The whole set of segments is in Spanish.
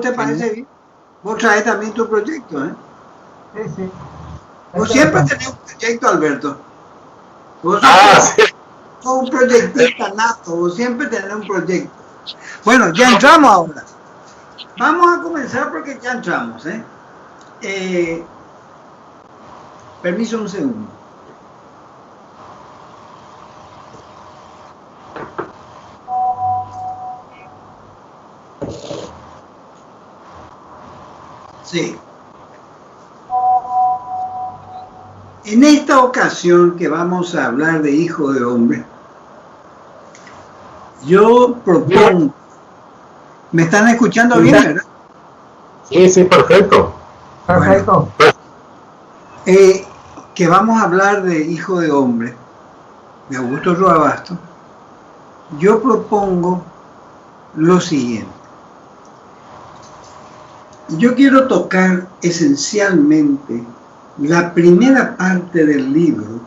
te parece bien? Vos traes también tu proyecto, ¿eh? Sí, sí. Vos siempre tenés un proyecto, Alberto. Vos Sí. sos un proyectista nato, vos siempre tenés un proyecto. Bueno, ya entramos ahora. Vamos a comenzar porque ya entramos, ¿eh? Permiso un segundo. Sí. En esta ocasión que vamos a hablar de Hijo de Hombre, yo propongo... ¿Me están escuchando bien, verdad? Sí, sí, perfecto. Perfecto. Bueno, que vamos a hablar de Hijo de Hombre, de Augusto Roabasto. Yo propongo lo siguiente. Yo quiero tocar esencialmente la primera parte del libro,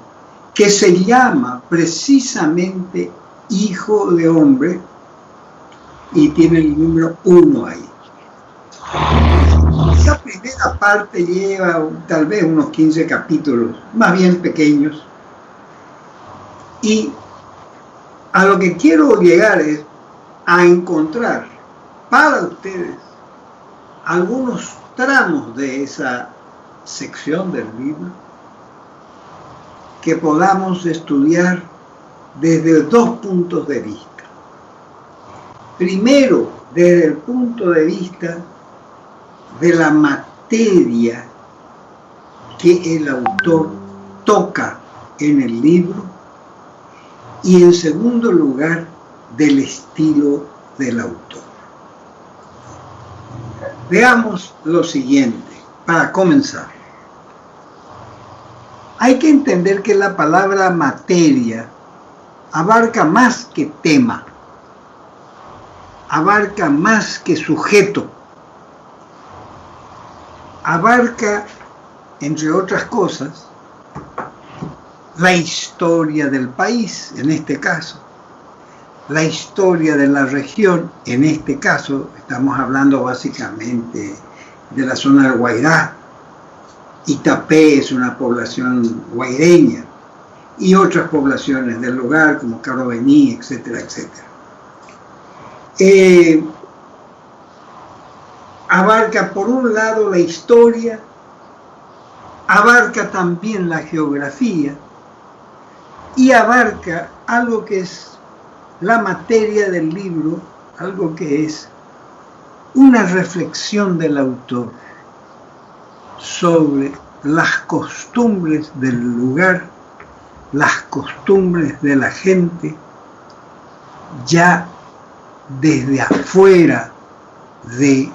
que se llama precisamente Hijo de Hombre, y tiene el número 1 ahí. Esa primera parte lleva tal vez unos 15 capítulos, más bien pequeños, y a lo que quiero llegar es a encontrar para ustedes algunos tramos de esa sección del libro que podamos estudiar desde dos puntos de vista. Primero, desde el punto de vista de la materia que el autor toca en el libro, y en segundo lugar, del estilo del autor. Veamos lo siguiente, para comenzar. Hay que entender que la palabra materia abarca más que tema, abarca más que sujeto, abarca, entre otras cosas, la historia del país, en este caso, la historia de la región, en este caso, estamos hablando básicamente de la zona del Guairá. Itapé es una población guaireña, y otras poblaciones del lugar, como Carobení, etcétera, etcétera. Abarca por un lado la historia, abarca también la geografía, y abarca algo que es la materia del libro, algo que es una reflexión del autor sobre las costumbres del lugar, las costumbres de la gente, ya desde afuera de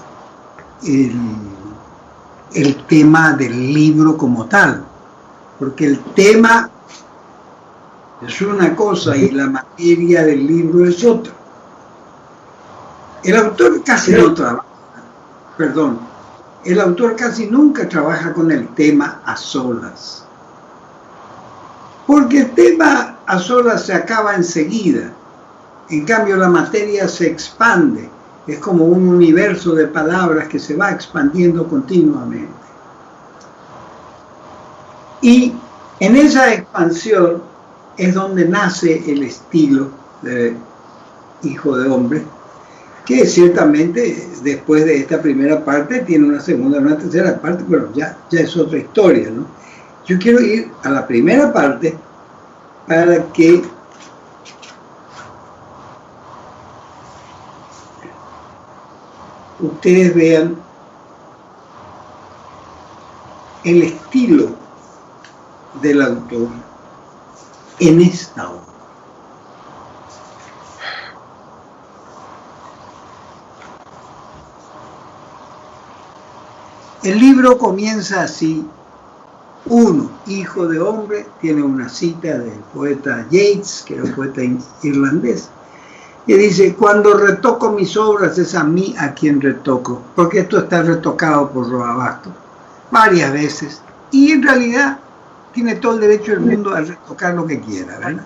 el tema del libro como tal, porque el tema es una cosa y la materia del libro es otra. El autor casi no trabaja, el autor casi nunca trabaja con el tema a solas, porque el tema a solas se acaba enseguida. En cambio, la materia se expande, es como un universo de palabras que se va expandiendo continuamente. Y en esa expansión es donde nace el estilo de Hijo de Hombre, que ciertamente después de esta primera parte tiene una segunda, una tercera parte, pero ya es otra historia, ¿no? Yo quiero ir a la primera parte para que ustedes vean el estilo del autor en esta obra. El libro comienza así. Uno, Hijo de Hombre, tiene una cita del poeta Yeats, que era un poeta irlandés, que dice: cuando retoco mis obras es a mí a quien retoco, porque esto está retocado por Roabasto varias veces, y en realidad tiene todo el derecho del mundo a retocar lo que quiera, ¿verdad?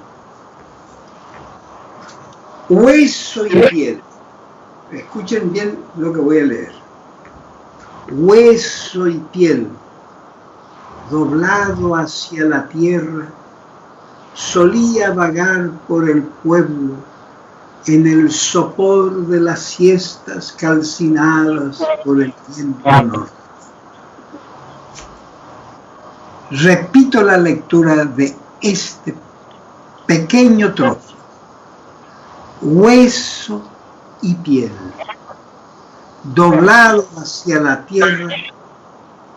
Hueso y piedra. Escuchen bien lo que voy a leer. hueso y piel, doblado hacia la tierra, solía vagar por el pueblo en el sopor de las siestas calcinadas por el viento norte. Repito la lectura de este pequeño trozo. Hueso y piel, doblado hacia la tierra,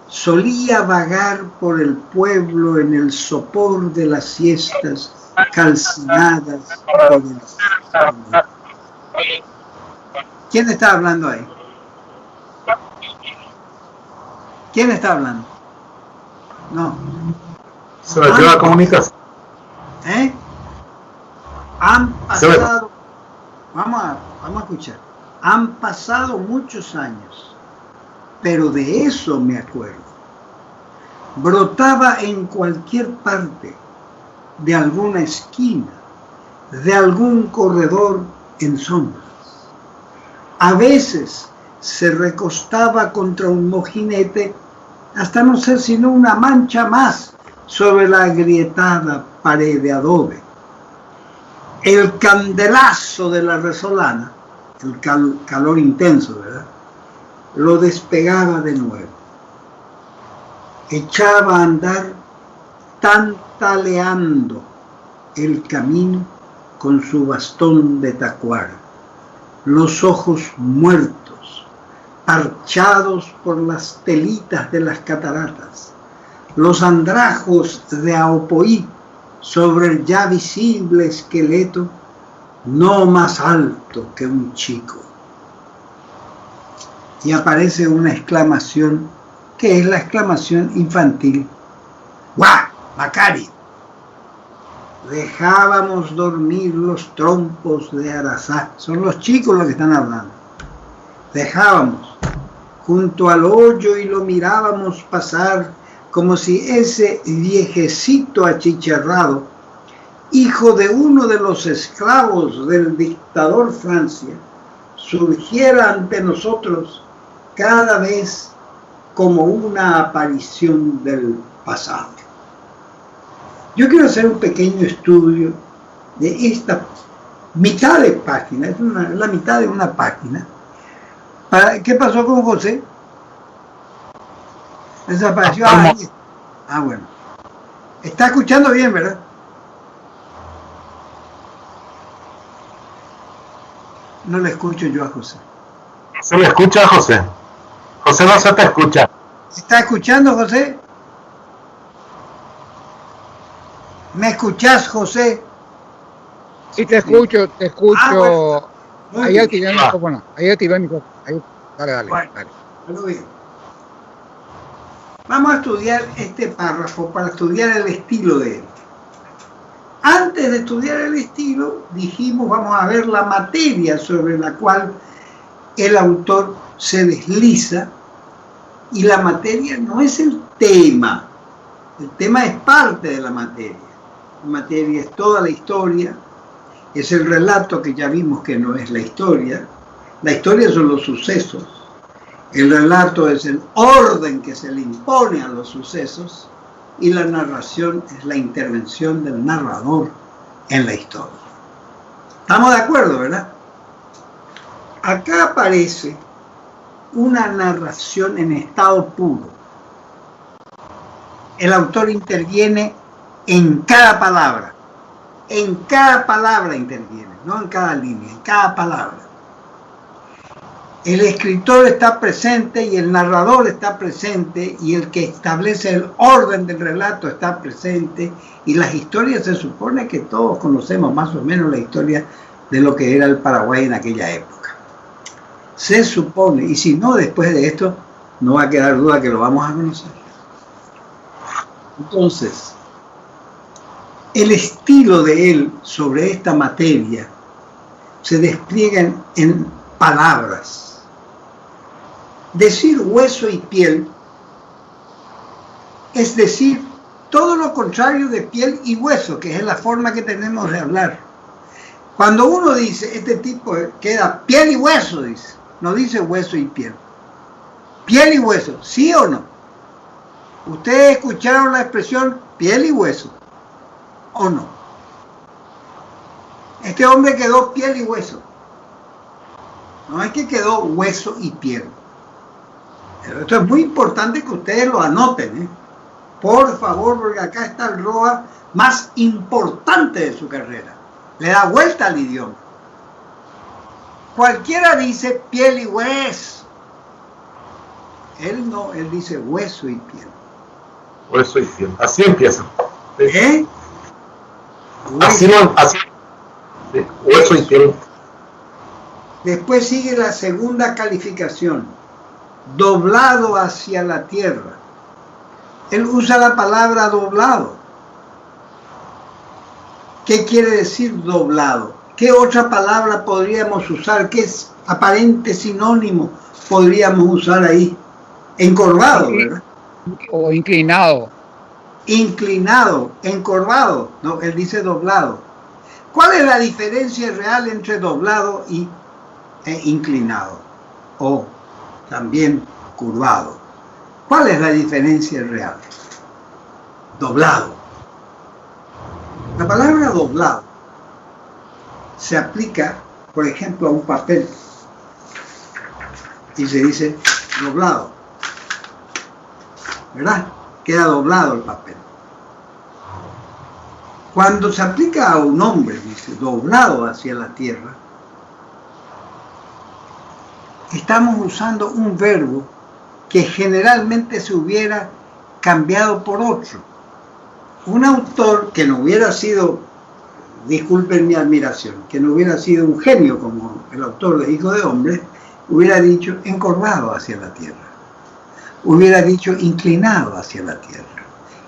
solía vagar por el pueblo en el sopor de las siestas calcinadas por el viento. ¿Quién está hablando ahí? ¿Quién está hablando? No. Se me queda la comunicación. Han pasado, vamos a escuchar, han pasado muchos años, pero de eso me acuerdo. Brotaba en cualquier parte, de alguna esquina, de algún corredor en sombras. A veces se recostaba contra un mojinete hasta no ser sino una mancha más sobre la agrietada pared de adobe. El candelazo de la resolana, el calor intenso, ¿verdad?, lo despegaba de nuevo. Echaba a andar tantaleando el camino con su bastón de tacuar, los ojos muertos, parchados por las telitas de las cataratas, los andrajos de Aopoí sobre el ya visible esqueleto, no más alto que un chico. Y aparece una exclamación, que es la exclamación infantil. ¡Guau, Macari! Dejábamos dormir los trompos de Arazá. Son los chicos los que están hablando. Dejábamos junto al hoyo y lo mirábamos pasar como si ese viejecito achicharrado, hijo de uno de los esclavos del dictador Francia, surgiera ante nosotros cada vez como una aparición del pasado. Yo quiero hacer un pequeño estudio de esta mitad de página, es la mitad de una página. ¿Qué pasó con José? Desapareció. Bueno. Está escuchando bien, ¿verdad? No le escucho yo a José. ¿Se le escucha a José? José no se te escucha. ¿Está escuchando, José? ¿Me escuchás, José? Sí, te escucho, te escucho. Bueno. Ahí activé el micrófono. Ahí activé el micrófono. Dale. Muy bien. Vamos a estudiar este párrafo para estudiar el estilo de él. Antes de estudiar el estilo, dijimos, vamos a ver la materia sobre la cual el autor se desliza, y la materia no es el tema es parte de la materia. La materia es toda la historia, es el relato que ya vimos que no es la historia son los sucesos, el relato es el orden que se le impone a los sucesos, y la narración es la intervención del narrador en la historia. ¿Estamos de acuerdo, verdad? Acá aparece una narración en estado puro. El autor interviene en cada palabra. En cada palabra interviene, no en cada línea, en cada palabra. El escritor está presente y el narrador está presente, y el que establece el orden del relato está presente, y las historias, se supone que todos conocemos más o menos la historia de lo que era el Paraguay en aquella época. Se supone, y si no, después de esto no va a quedar duda que lo vamos a conocer. Entonces, el estilo de él sobre esta materia se despliega en palabras. Decir hueso y piel es decir todo lo contrario de piel y hueso, que es la forma que tenemos de hablar. Cuando uno dice, este tipo queda piel y hueso, dice, no dice hueso y piel. Piel y hueso, ¿sí o no? ¿Ustedes escucharon la expresión piel y hueso o no? Este hombre quedó piel y hueso. No es que quedó hueso y piel. Pero esto es muy importante que ustedes lo anoten, ¿eh? Por favor, porque acá está el ROA más importante de su carrera. Le da vuelta al idioma. Cualquiera dice piel y hueso. Él no, él dice hueso y piel. Hueso y piel. Así empieza. Sí. ¿Eh? Así. Sí. Hueso y piel. Después sigue la segunda calificación. Doblado hacia la tierra. Él usa la palabra doblado. ¿Qué quiere decir doblado? ¿Qué otra palabra podríamos usar? ¿Qué aparente sinónimo podríamos usar ahí? Encorvado, ¿verdad? O inclinado. Inclinado, encorvado. No, él dice doblado. ¿Cuál es la diferencia real entre doblado e inclinado? O también curvado. ¿Cuál es la diferencia real? Doblado. La palabra doblado se aplica, por ejemplo, a un papel y se dice doblado, ¿verdad? Queda doblado el papel. Cuando se aplica a un hombre, dice doblado hacia la tierra, estamos usando un verbo que generalmente se hubiera cambiado por otro. Un autor que no hubiera sido, disculpen mi admiración, que no hubiera sido un genio como el autor de Hijo de Hombre, hubiera dicho encorvado hacia la tierra, hubiera dicho inclinado hacia la tierra,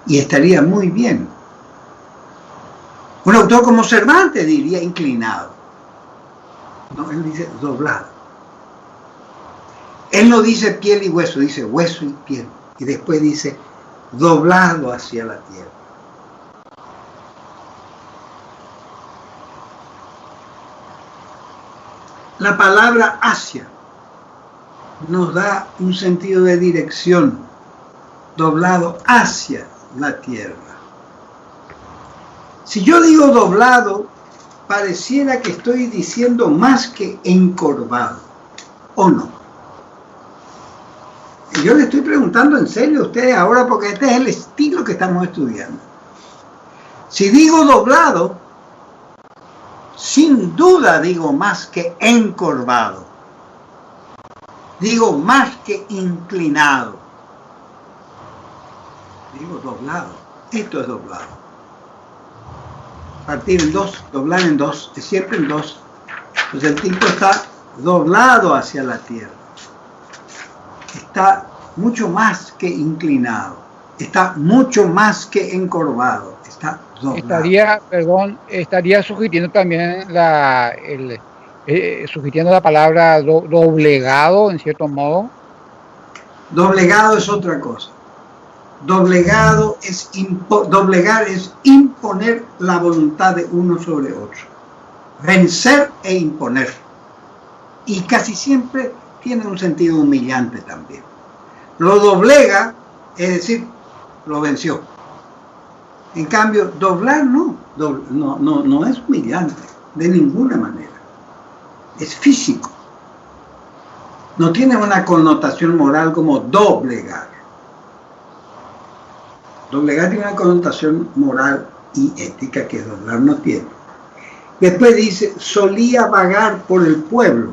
y estaría muy bien. Un autor como Cervantes diría inclinado. No, él dice doblado. Él no dice piel y hueso, dice hueso y piel, y después dice doblado hacia la tierra. La palabra hacia nos da un sentido de dirección, doblado hacia la tierra. Si yo digo doblado, pareciera que estoy diciendo más que encorvado, ¿o no? Y yo le estoy preguntando en serio a ustedes ahora porque este es el estilo que estamos estudiando. Si digo doblado, sin duda digo más que encorvado. Digo más que inclinado. Digo doblado. Esto es doblado. Partir en dos, doblar en dos, es siempre en dos. Entonces el tipo está doblado hacia la tierra. Está mucho más que inclinado. Está mucho más que encorvado. Está doblado. Estaría sugiriendo también sugiriendo la palabra doblegado, en cierto modo. Doblegado es otra cosa. Doblegar es imponer la voluntad de uno sobre otro. Vencer e imponer. Y casi siempre tiene un sentido humillante también. Lo doblega, es decir, lo venció. En cambio, doblar no es humillante, de ninguna manera. Es físico. No tiene una connotación moral como doblegar. Doblegar tiene una connotación moral y ética que doblar no tiene. Después dice, solía vagar por el pueblo.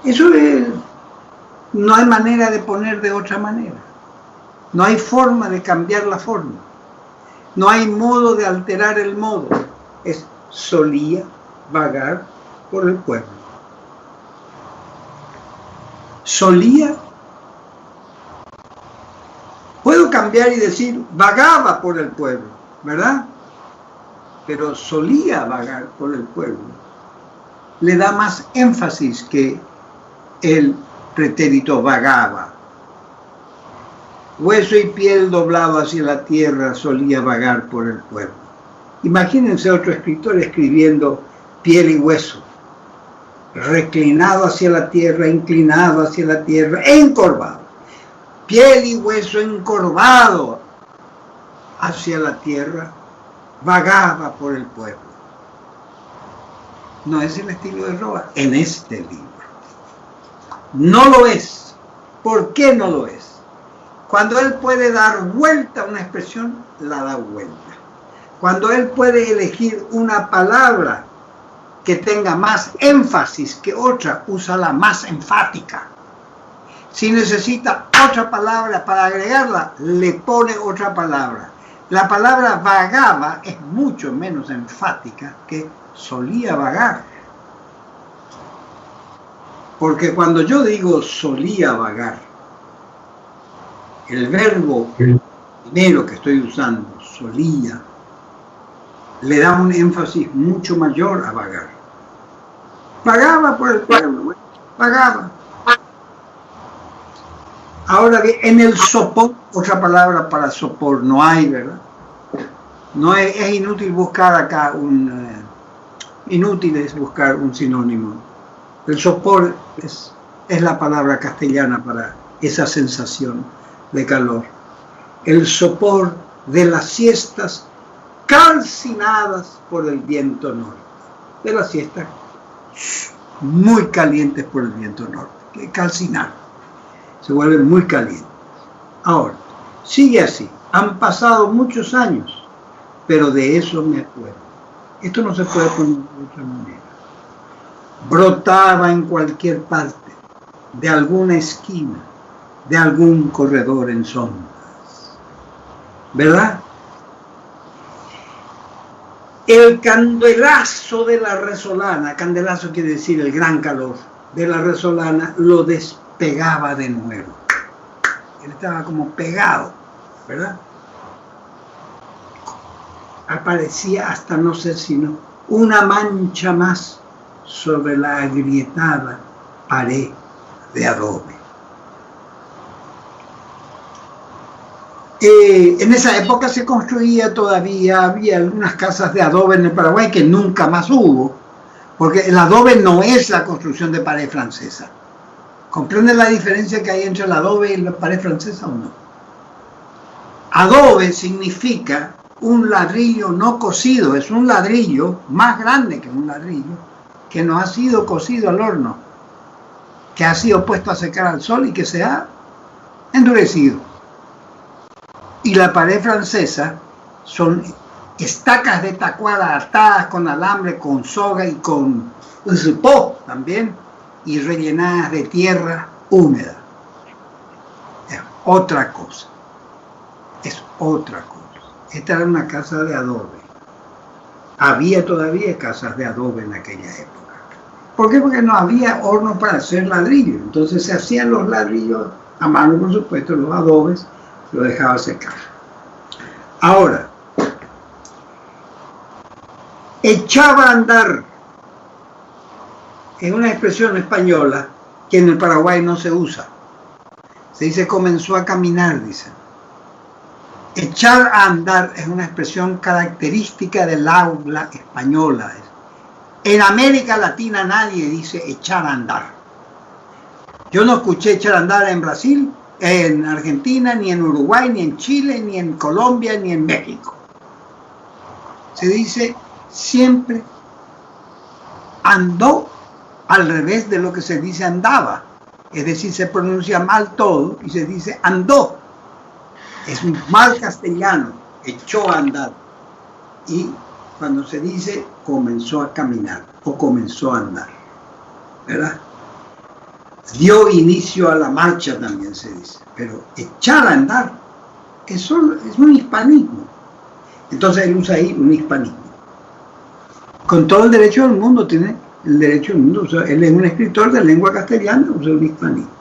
Eso no hay manera de poner de otra manera. No hay forma de cambiar la forma. No hay modo de alterar el modo. Es solía vagar por el pueblo. Solía. Puedo cambiar y decir vagaba por el pueblo, ¿verdad? Pero solía vagar por el pueblo. Le da más énfasis que el pretérito vagaba. Hueso y piel doblado hacia la tierra, solía vagar por el pueblo. Imagínense otro escritor escribiendo piel y hueso. reclinado hacia la tierra, inclinado hacia la tierra, encorvado. Piel y hueso encorvado hacia la tierra, vagaba por el pueblo. No es el estilo de Roa en este libro. No lo es. ¿Por qué no lo es? Cuando él puede dar vuelta a una expresión, la da vuelta. Cuando él puede elegir una palabra que tenga más énfasis que otra, usa la más enfática. Si necesita otra palabra para agregarla, le pone otra palabra. La palabra vagaba es mucho menos enfática que solía vagar. Porque cuando yo digo solía vagar, el verbo primero que estoy usando, solía, le da un énfasis mucho mayor a vagar. Vagaba por el pueblo, vagaba. Ahora bien, en el sopor, otra palabra para sopor no hay, ¿verdad? No es inútil buscar acá inútil es buscar un sinónimo. El sopor es la palabra castellana para esa sensación de calor. El sopor de las siestas calcinadas por el viento norte. De las siestas muy calientes por el viento norte. Calcinar. Se vuelven muy calientes. Ahora, sigue así. Han pasado muchos años, pero de eso me acuerdo. Esto no se puede poner de otra manera. Brotaba en cualquier parte, de alguna esquina, de algún corredor en sombras. ¿Verdad? El candelazo de la resolana, candelazo quiere decir el gran calor de la resolana, lo despegaba de nuevo. Él estaba como pegado, ¿verdad? Aparecía hasta no ser sino una mancha más sobre la agrietada pared de adobe. En esa época se construía todavía, había algunas casas de adobe en el Paraguay que nunca más hubo, porque el adobe no es la construcción de pared francesa. ¿Comprenden la diferencia que hay entre el adobe y la pared francesa o no? Adobe significa un ladrillo no cocido, es un ladrillo más grande que un ladrillo que no ha sido cocido al horno, que ha sido puesto a secar al sol y que se ha endurecido. Y la pared francesa son estacas de tacuara atadas con alambre, con soga y con ripó también, y rellenadas de tierra húmeda. Es otra cosa. Es otra cosa. Esta era una casa de adobe. Había todavía casas de adobe en aquella época. ¿Por qué? Porque no había horno para hacer ladrillo. Entonces se hacían los ladrillos a mano, por supuesto, los adobes, lo dejaba secar. Ahora, echaba a andar es una expresión española que en el Paraguay no se usa. Se dice comenzó a caminar, dicen. Echar a andar es una expresión característica del habla española. En América Latina nadie dice echar a andar. Yo no escuché echar a andar en Brasil, en Argentina, ni en Uruguay, ni en Chile, ni en Colombia, ni en México. Se dice siempre andó al revés de lo que se dice andaba. Es decir, se pronuncia mal todo y se dice andó. Es un mal castellano, echó a andar. Y cuando se dice comenzó a caminar o comenzó a andar, ¿verdad? Dio inicio a la marcha también se dice, pero echar a andar es un hispanismo. Entonces él usa ahí un hispanismo. Con todo el derecho del mundo, tiene el derecho del mundo. O sea, él es un escritor de lengua castellana, usa un hispanismo.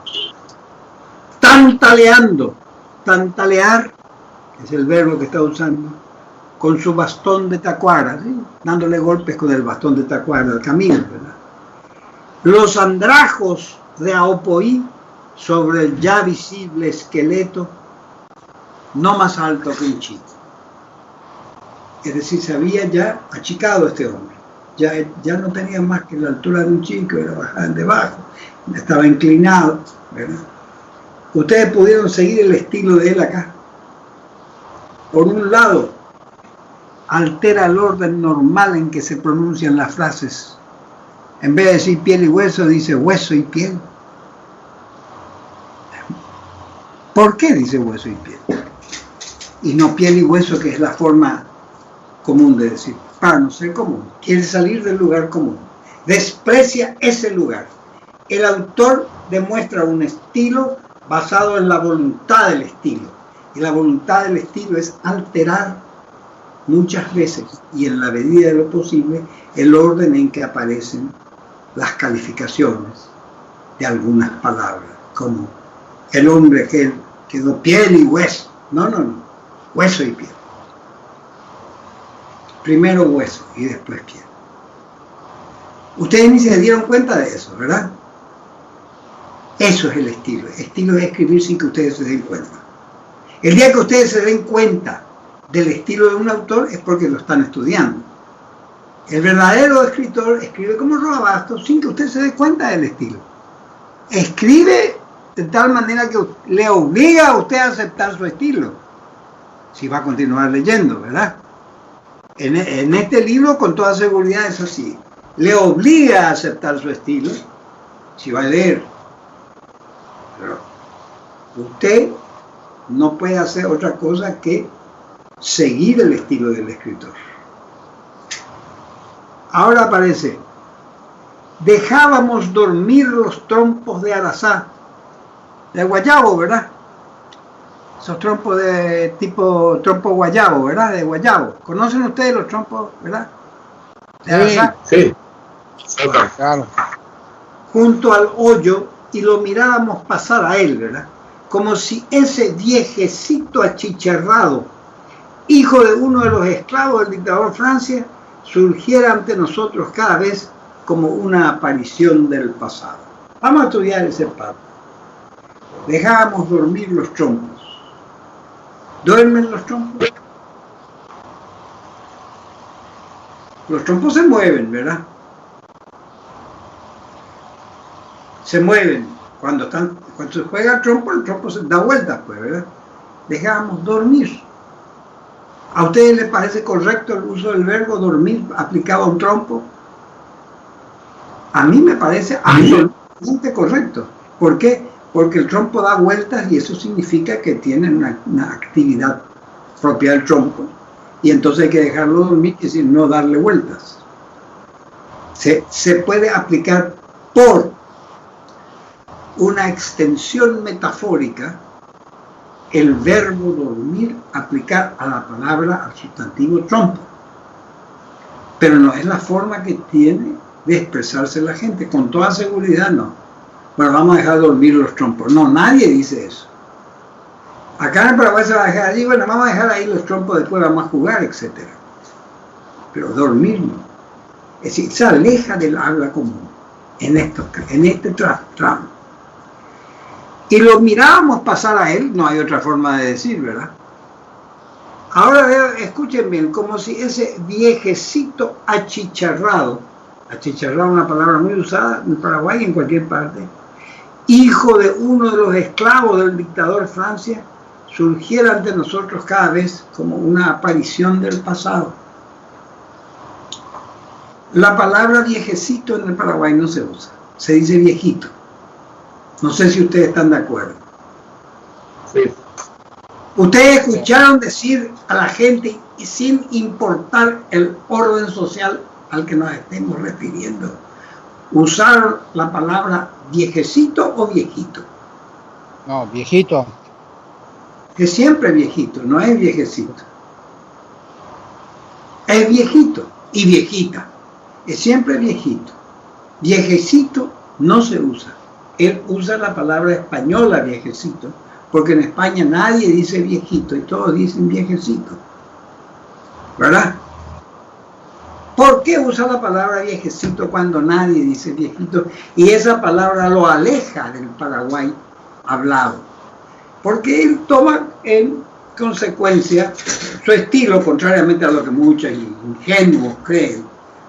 Tantaleando. Tantalear es el verbo que está usando con su bastón de tacuara, ¿sí? Dándole golpes con el bastón de tacuara al camino, ¿verdad? Los andrajos de Aopoí sobre el ya visible esqueleto, no más alto que un chico. Es decir, se había ya achicado este hombre. ya no tenía más que la altura de un chico, era bajaban debajo, estaba inclinado, ¿verdad? Ustedes pudieron seguir el estilo de él acá. Por un lado, altera el orden normal en que se pronuncian las frases. En vez de decir piel y hueso, dice hueso y piel. ¿Por qué dice hueso y piel? Y no piel y hueso, que es la forma común de decir. Para no ser común. Quiere salir del lugar común. Desprecia ese lugar. El autor demuestra un estilo basado en la voluntad del estilo. Y la voluntad del estilo es alterar muchas veces y en la medida de lo posible el orden en que aparecen las calificaciones de algunas palabras, como el hombre que quedó piel y hueso. No, hueso y piel. Primero hueso y después piel. Ustedes ni se dieron cuenta de eso, ¿verdad? Eso es el estilo. El estilo es escribir sin que ustedes se den cuenta. El día que ustedes se den cuenta del estilo de un autor es porque lo están estudiando. El verdadero escritor escribe como Roa Bastos sin que usted se dé cuenta del estilo. Escribe de tal manera que le obliga a usted a aceptar su estilo. Si va a continuar leyendo, ¿verdad? En este libro con toda seguridad es así. Le obliga a aceptar su estilo si va a leer. Pero usted no puede hacer otra cosa que seguir el estilo del escritor. Ahora aparece: dejábamos dormir los trompos de Arazá, de guayabo, ¿verdad? Esos trompos de tipo trompo guayabo, ¿verdad? De guayabo. ¿Conocen ustedes los trompos, verdad? De Arazá. Sí. Claro. Junto al hoyo, y lo mirábamos pasar a él, ¿verdad? Como si ese viejecito achicharrado, hijo de uno de los esclavos del dictador Francia, surgiera ante nosotros cada vez como una aparición del pasado. Vamos a estudiar ese párrafo. Dejábamos dormir los trompos. ¿Duermen los trompos? Los trompos se mueven, ¿verdad? Se mueven. Cuando se juega el trompo se da vueltas, pues, ¿verdad? Dejábamos dormir. ¿A ustedes les parece correcto el uso del verbo dormir aplicado a un trompo? A mí me parece absolutamente correcto. ¿Por qué? Porque el trompo da vueltas y eso significa que tiene una actividad propia del trompo. Y entonces hay que dejarlo dormir, es decir, no darle vueltas. Se puede aplicar por una extensión metafórica el verbo dormir, aplicar a la palabra, al sustantivo trompo. Pero no es la forma que tiene de expresarse la gente. Con toda seguridad no. Bueno, vamos a dejar dormir los trompos. No, nadie dice eso. Acá en Paraguay se va a dejar allí, bueno, vamos a dejar ahí los trompos, después vamos a jugar, etc. Pero dormir no. Es decir, se aleja del habla común en este tramo. Y lo mirábamos pasar a él, no hay otra forma de decir, ¿verdad? Ahora escuchen bien, como si ese viejecito achicharrado, achicharrado es una palabra muy usada en Paraguay y en cualquier parte, hijo de uno de los esclavos del dictador Francia, surgiera ante nosotros cada vez como una aparición del pasado. La palabra viejecito en el Paraguay no se usa, se dice viejito. No sé si ustedes están de acuerdo. Sí. Ustedes escucharon decir a la gente, y sin importar el orden social al que nos estemos refiriendo, usaron la palabra viejecito o viejito. No, viejito. Es siempre viejito, no es viejecito. Es viejito y viejita. Es siempre viejito. Viejecito no se usa. Él usa la palabra española viejecito, porque en España nadie dice viejito y todos dicen viejecito. ¿Verdad? ¿Por qué usa la palabra viejecito cuando nadie dice viejito? Y esa palabra lo aleja del Paraguay hablado. Porque él toma en consecuencia su estilo, contrariamente a lo que muchos ingenuos creen.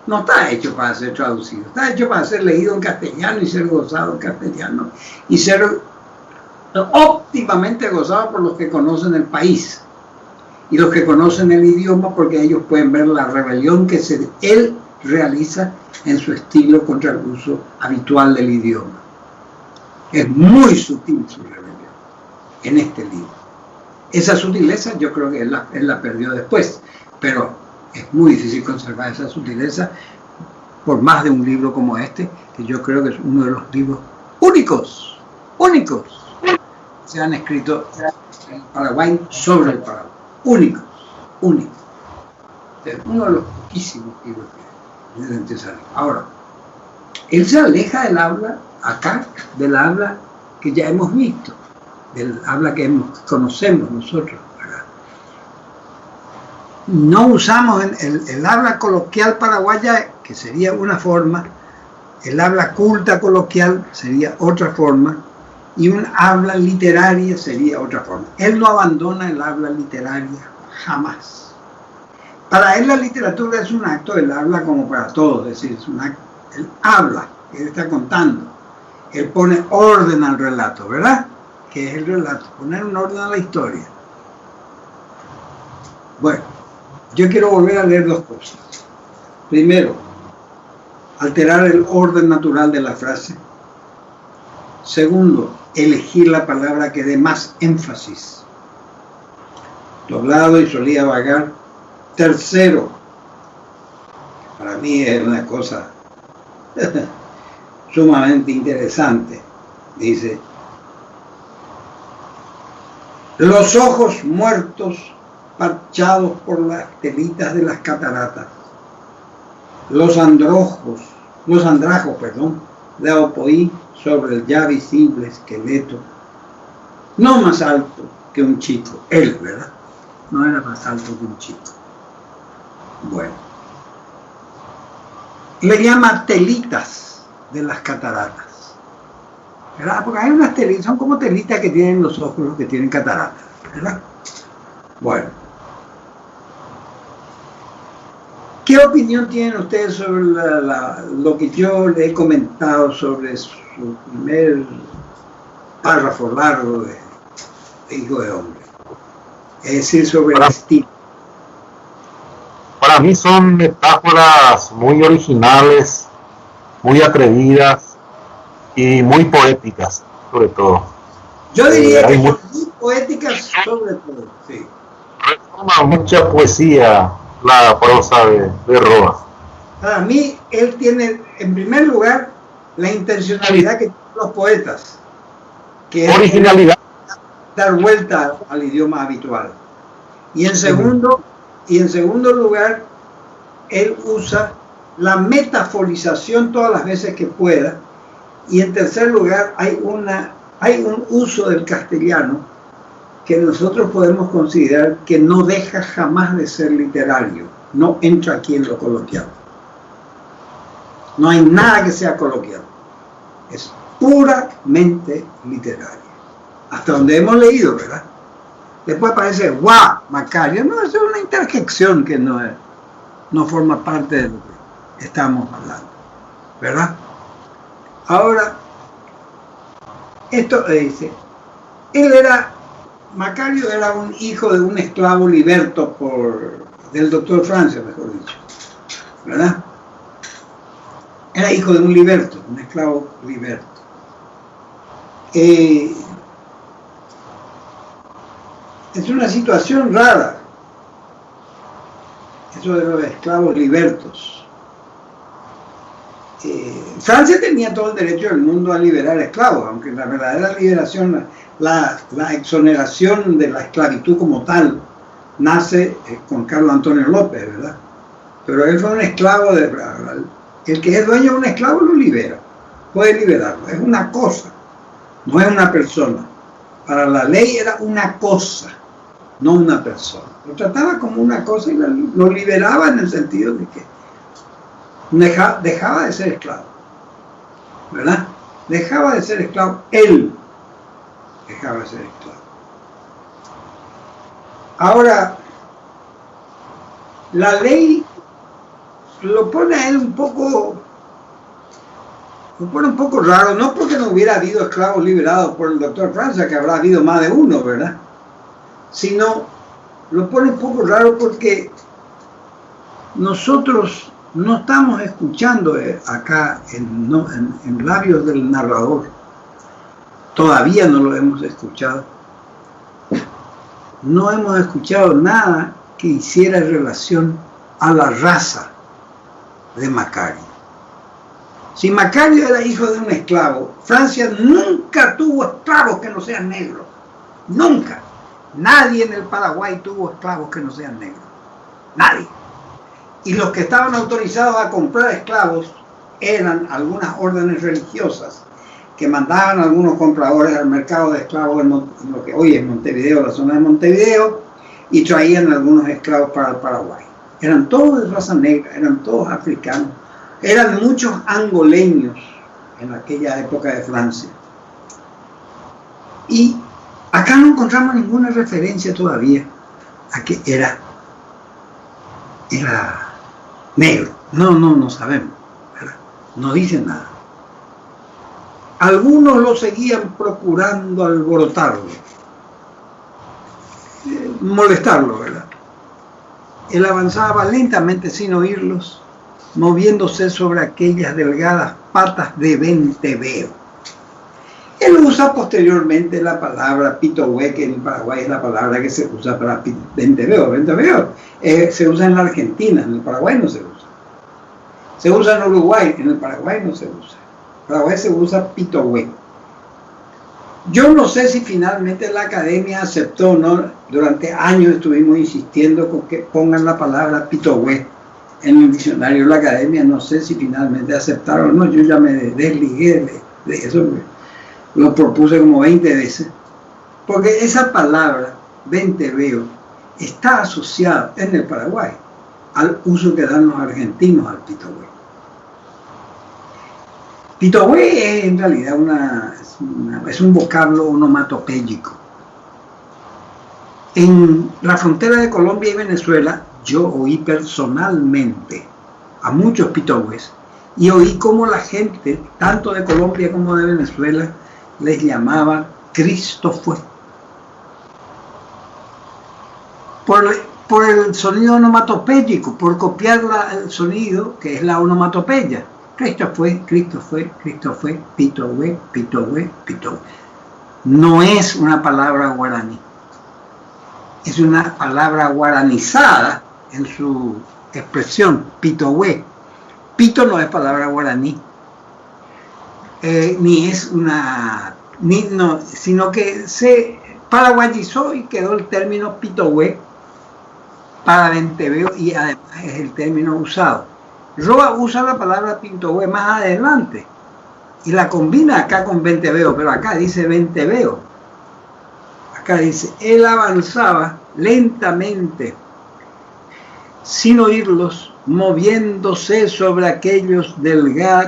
no está hecho para ser traducido, está hecho para ser leído en castellano y ser gozado en castellano y ser óptimamente gozado por los que conocen el país y los que conocen el idioma, porque ellos pueden ver la rebelión que él realiza en su estilo contra el uso habitual del idioma. Es muy sutil su rebelión en este libro. Esa sutileza yo creo que él la perdió después, pero es muy difícil conservar esa sutileza por más de un libro como este, que yo creo que es uno de los libros únicos que se han escrito en Paraguay sobre el Paraguay. Únicos. Es uno de los poquísimos libros que deben empezar. Ahora, él se aleja del habla, acá, del habla que ya hemos visto, del habla que conocemos nosotros. ¿Verdad? No usamos el habla coloquial paraguaya, que sería una forma, el habla culta coloquial sería otra forma, y un habla literaria sería otra forma. Él no abandona el habla literaria jamás. Para él la literatura es un acto del habla como para todos, es decir, es un acto, él habla, él está contando, él pone orden al relato, ¿verdad? ¿Qué es el relato? Poner un orden a la historia. Bueno, yo quiero volver a leer dos cosas. Primero, alterar el orden natural de la frase. Segundo, elegir la palabra que dé más énfasis. Doblado y solía vagar. Tercero, para mí es una cosa sumamente interesante. Dice, los ojos muertos parchados por las telitas de las cataratas. Los andrajos, de Opoí sobre el ya visible esqueleto, no más alto que un chico, él, ¿verdad? No era más alto que un chico. Bueno, le llama telitas de las cataratas, ¿verdad? Porque hay unas telitas, son como telitas que tienen los ojos los que tienen cataratas, ¿verdad? Bueno, ¿qué opinión tienen ustedes sobre lo que yo le he comentado sobre su primer párrafo largo de Hijo de Hombre? Es decir, sobre el estilo. Para mí son metáforas muy originales, muy atrevidas y muy poéticas, sobre todo. Yo diría que son muy poéticas sobre todo, sí. Retoma mucha poesía la prosa de Roas. Para mí, él tiene, en primer lugar, la intencionalidad que tienen los poetas, que es originalidad, dar vuelta al idioma habitual. Y en segundo lugar, él usa la metaforización todas las veces que pueda. Y en tercer lugar, hay un uso del castellano que nosotros podemos considerar que no deja jamás de ser literario, no entra aquí en lo coloquial. No hay nada que sea coloquial, es puramente literario. Hasta donde hemos leído, ¿verdad? Después aparece guau, Macario. No, es una interjección que no forma parte de lo que estamos hablando, ¿verdad? Ahora, esto dice, Macario era un hijo de un esclavo liberto del doctor Francia, mejor dicho, ¿verdad? Era hijo de un liberto, un esclavo liberto. Es una situación rara, eso de los esclavos libertos. Francia tenía todo el derecho del mundo a liberar esclavos, aunque la verdadera liberación, la exoneración de la esclavitud como tal, nace con Carlos Antonio López, ¿verdad? Pero él fue un esclavo el que es dueño de un esclavo lo libera, puede liberarlo, es una cosa, no es una persona. Para la ley era una cosa, no una persona. Lo trataba como una cosa y lo liberaba en el sentido de que dejaba de ser esclavo, ¿verdad? Dejaba de ser esclavo, él dejaba de ser esclavo. Ahora, la ley lo pone a él un poco raro, no porque no hubiera habido esclavos liberados por el doctor Francia, que habrá habido más de uno, ¿verdad? Sino lo pone un poco raro porque nosotros no estamos escuchando acá en labios del narrador, todavía no lo hemos escuchado, no hemos escuchado nada que hiciera relación a la raza de Macario. Si Macario era hijo de un esclavo, Francia nunca tuvo esclavos que no sean negros. Nunca. Nadie en el Paraguay tuvo esclavos que no sean negros. Nadie. Y los que estaban autorizados a comprar esclavos eran algunas órdenes religiosas que mandaban a algunos compradores al mercado de esclavos en lo que hoy es Montevideo, la zona de Montevideo, y traían algunos esclavos para el Paraguay. Eran todos de raza negra, eran todos africanos. Eran muchos angoleños en aquella época de Francia. Y acá no encontramos ninguna referencia todavía a que era negro. No sabemos, ¿verdad? No dice nada. Algunos lo seguían procurando alborotarlo, molestarlo, ¿verdad? Él avanzaba lentamente sin oírlos, moviéndose sobre aquellas delgadas patas de venteveo. Él usa posteriormente la palabra pitohue, que en Paraguay es la palabra que se usa para venteveo. Venteveo se usa en la Argentina, en el Paraguay no se usa. Se usa en Uruguay, en el Paraguay no se usa. En Paraguay se usa pitohue. Yo no sé si finalmente la academia aceptó o no. Durante años estuvimos insistiendo con que pongan la palabra pitohue en el diccionario de la academia. No sé si finalmente aceptaron o no. Yo ya me desligué de eso. Lo propuse como 20 veces. Porque esa palabra, venteveo, está asociada en el Paraguay al uso que dan los argentinos al pitohue. Pitohue es en realidad es un vocablo onomatopéyico. En la frontera de Colombia y Venezuela, yo oí personalmente a muchos pitohues y oí cómo la gente, tanto de Colombia como de Venezuela, les llamaba Cristo fue. Por el sonido onomatopéyico, por copiar el sonido que es la onomatopeya. Cristo fue, Cristo fue, Cristo fue, pitohue, pitohue, pitohue. No es una palabra guaraní. Es una palabra guaranizada en su expresión, pitohue. Pito no es palabra guaraní. Sino que se paraguayizó y quedó el término pitohue para venteveo y además es el término usado. Roa usa la palabra pitohue más adelante y la combina acá con venteveo, pero acá dice venteveo. Acá dice, él avanzaba lentamente, sin oírlos, moviéndose sobre aquellos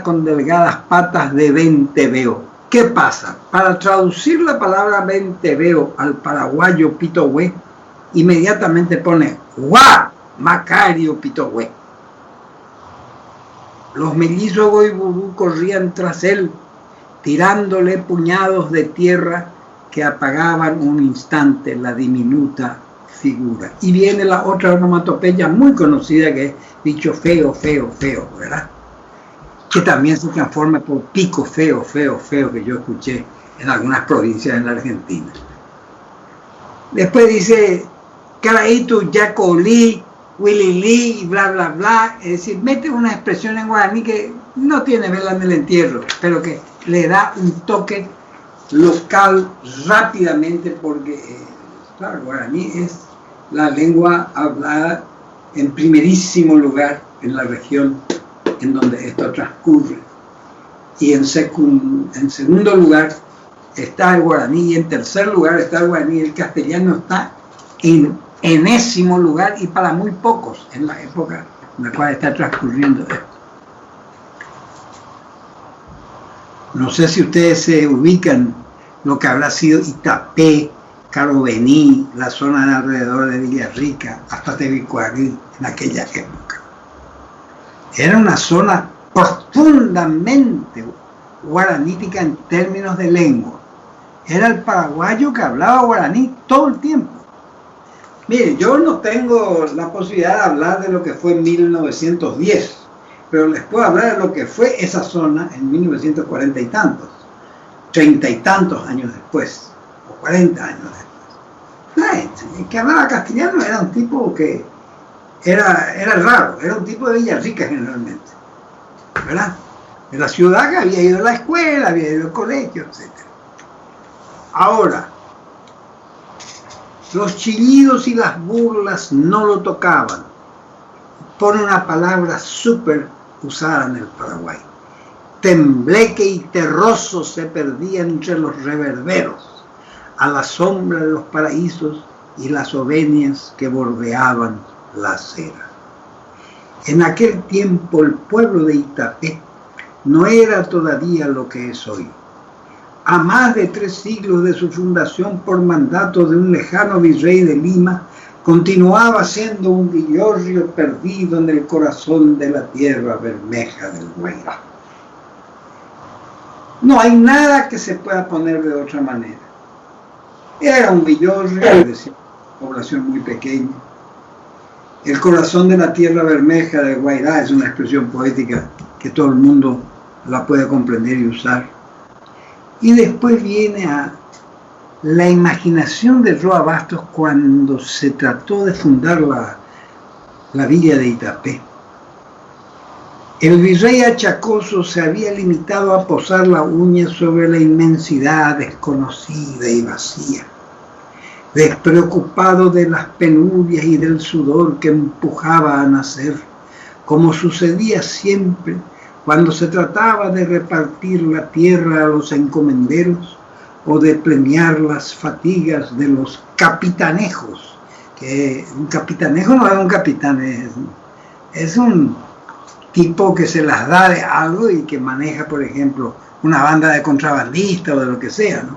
con delgadas patas de venteveo. ¿Qué pasa? Para traducir la palabra venteveo al paraguayo pitohue, inmediatamente pone ¡guau! Macario pitohue. Los mellizos Goiburu corrían tras él, tirándole puñados de tierra que apagaban un instante la diminuta figura. Y viene la otra onomatopeya muy conocida que es dicho feo, feo, feo, ¿verdad? Que también se transforma por pico feo, feo, feo, que yo escuché en algunas provincias en la Argentina. Después dice, Caraítu, Yacolí, Wilili, bla, bla, bla. Es decir, mete una expresión en guaraní que no tiene vela en el entierro, pero que le da un toque local rápidamente porque, claro, el guaraní es la lengua hablada en primerísimo lugar en la región en donde esto transcurre. Y en segundo lugar está el guaraní y en tercer lugar está el guaraní. El castellano está en enésimo lugar y para muy pocos en la época en la cual está transcurriendo esto. No sé si ustedes se ubican lo que habrá sido Itapé, Carovení, la zona de alrededor de Villarrica, hasta Tebicuarí en aquella época. Era una zona profundamente guaranítica en términos de lengua. Era el paraguayo que hablaba guaraní todo el tiempo. Mire, yo no tengo la posibilidad de hablar de lo que fue en 1910, pero les puedo hablar de lo que fue esa zona en 1940 y tantos, 30 y tantos años después, o 40 años después. El que hablaba castellano era un tipo que era raro, era un tipo de Villarrica generalmente, ¿verdad? De la ciudad, que había ido a la escuela, había ido al colegio, etc. Ahora, los chillidos y las burlas no lo tocaban. Pone una palabra súper usada en el Paraguay. Tembleque y terroso se perdía entre los reverberos, a la sombra de los paraísos y las ovenias que bordeaban la acera. En aquel tiempo el pueblo de Itapé no era todavía lo que es hoy. A más de 3 siglos de su fundación por mandato de un lejano virrey de Lima, continuaba siendo un villorrio perdido en el corazón de la tierra bermeja del Guairá. No hay nada que se pueda poner de otra manera. Era un villorrio, es decir, una población muy pequeña. El corazón de la tierra bermeja del Guairá es una expresión poética que todo el mundo la puede comprender y usar. Y después viene a la imaginación de Roa Bastos cuando se trató de fundar la villa de Itapé. El virrey achacoso se había limitado a posar la uña sobre la inmensidad desconocida y vacía, despreocupado de las penurias y del sudor que empujaba a nacer, como sucedía siempre cuando se trataba de repartir la tierra a los encomenderos o de premiar las fatigas de los capitanejos. Que un capitanejo no es un capitán, es un tipo que se las da de algo y que maneja, por ejemplo, una banda de contrabandistas o de lo que sea, ¿no?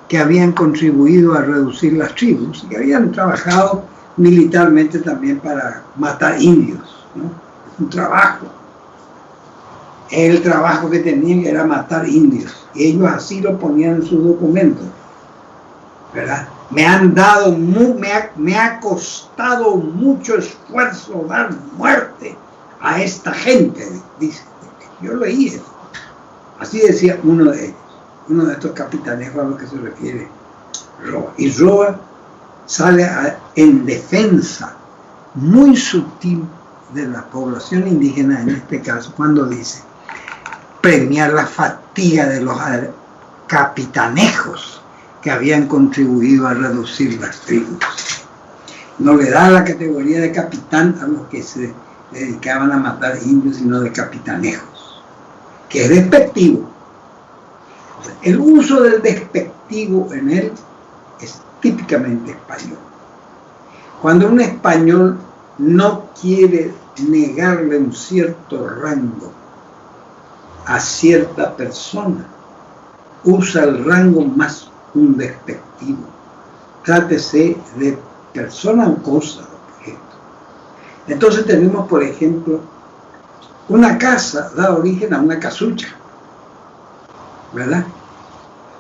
Que habían contribuido a reducir las tribus y que habían trabajado militarmente también para matar indios, ¿no? Es un trabajo. El trabajo que tenían era matar indios. Y ellos así lo ponían en sus documentos, ¿verdad? Me ha costado mucho esfuerzo dar muerte a esta gente, dice. Yo leí eso. Así decía uno de ellos, uno de estos capitanejos a los que se refiere Roa. Y Roa sale en defensa muy sutil de la población indígena, en este caso, cuando dice premiar la fatiga de los capitanejos que habían contribuido a reducir las tribus. No le da la categoría de capitán a los que se dedicaban a matar indios, sino de capitanejos, que es despectivo. El uso del despectivo en él es típicamente español. Cuando un español no quiere negarle un cierto rango a cierta persona, usa el rango más un despectivo. Trátese de persona o cosa, objeto. Entonces tenemos, por ejemplo, una casa da origen a una casucha, ¿verdad?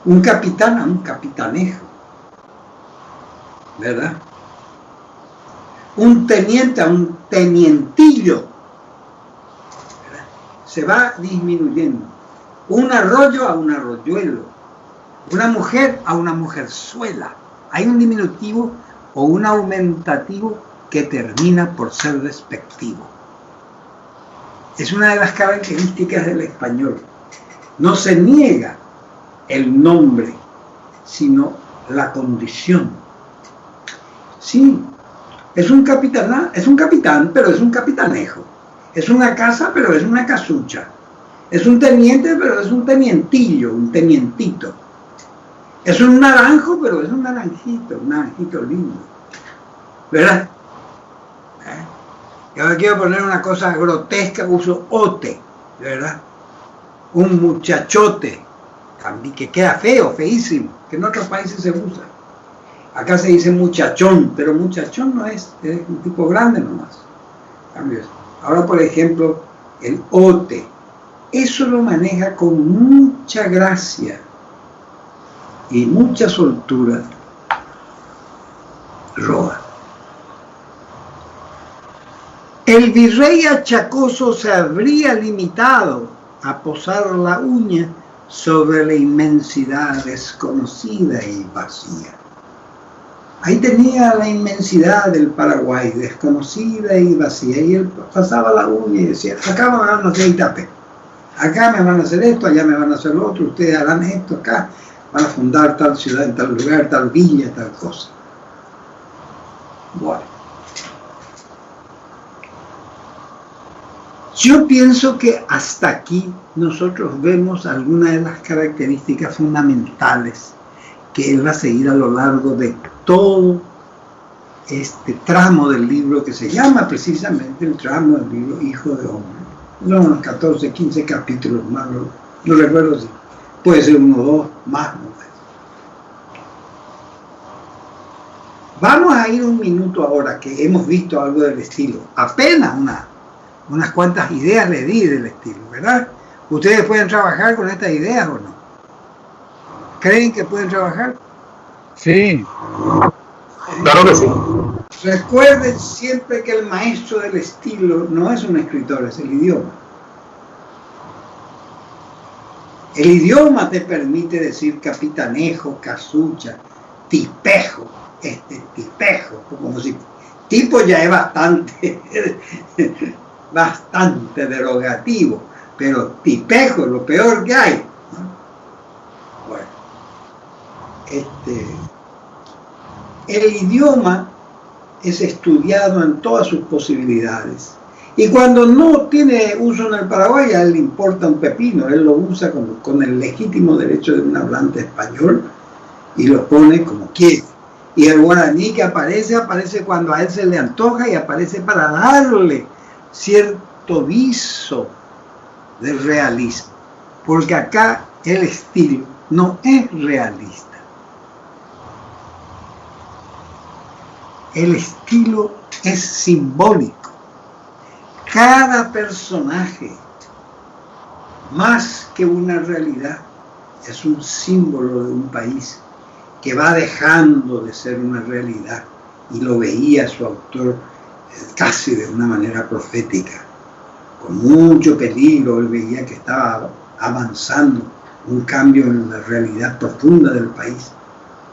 Un capitán a un capitanejo, ¿verdad? Un teniente a un tenientillo, ¿verdad? Se va disminuyendo. Un arroyo a un arroyuelo, una mujer a una mujerzuela. Hay un diminutivo o un aumentativo que termina por ser despectivo. Es una de las características del español. No se niega el nombre, sino la condición. Sí, es un capitán, pero es un capitanejo. Es una casa, pero es una casucha. Es un teniente, pero es un tenientillo, un tenientito. Es un naranjo, pero es un naranjito lindo. ¿Verdad? Yo quiero poner una cosa grotesca, uso ote, ¿verdad? Un muchachote, que queda feo, feísimo, que en otros países se usa. Acá se dice muchachón, pero muchachón no es un tipo grande nomás. Ahora, por ejemplo, el ote. Eso lo maneja con mucha gracia y mucha soltura Roa. El virrey achacoso se habría limitado a posar la uña sobre la inmensidad desconocida y vacía. Ahí tenía la inmensidad del Paraguay, desconocida y vacía, y él pasaba la uña y decía, acá me van a hacer Itapé, acá me van a hacer esto, allá me van a hacer lo otro, ustedes harán esto, acá van a fundar tal ciudad, en tal lugar, tal villa, tal cosa. Bueno. Yo pienso que hasta aquí nosotros vemos algunas de las características fundamentales que él va a seguir a lo largo de todo este tramo del libro que se llama precisamente el tramo del libro Hijo de Hombre. Son unos 14, 15 capítulos más, no recuerdo si puede ser uno o dos más. ¿No? Vamos a ir un minuto ahora que hemos visto algo del estilo, apenas unas cuantas ideas le di del estilo, ¿verdad? ¿Ustedes pueden trabajar con estas ideas o no? ¿Creen que pueden trabajar? Sí. Claro que sí. Recuerden siempre que el maestro del estilo no es un escritor, es el idioma. El idioma te permite decir capitanejo, casucha, tipejo, tipejo, como si tipo ya es bastante derogativo, pero tipejo es lo peor que hay, ¿no? Bueno, el idioma es estudiado en todas sus posibilidades, y cuando no tiene uso en el Paraguay, a él le importa un pepino, él lo usa con el legítimo derecho de un hablante español y lo pone como quiere. Y el guaraní que aparece cuando a él se le antoja y aparece para darle cierto viso del realismo, porque acá el estilo no es realista. El estilo es simbólico. Cada personaje, más que una realidad, es un símbolo de un país que va dejando de ser una realidad, y lo veía su autor casi de una manera profética. Con mucho peligro, él veía que estaba avanzando un cambio en la realidad profunda del país,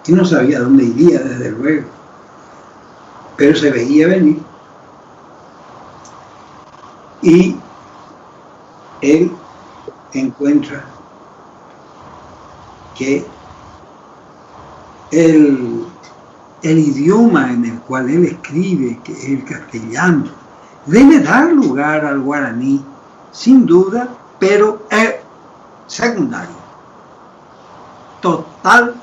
y no sabía dónde iría, desde luego, pero se veía venir. Y él encuentra que el idioma en el cual él escribe, que es el castellano, debe dar lugar al guaraní, sin duda, pero es secundario. Total,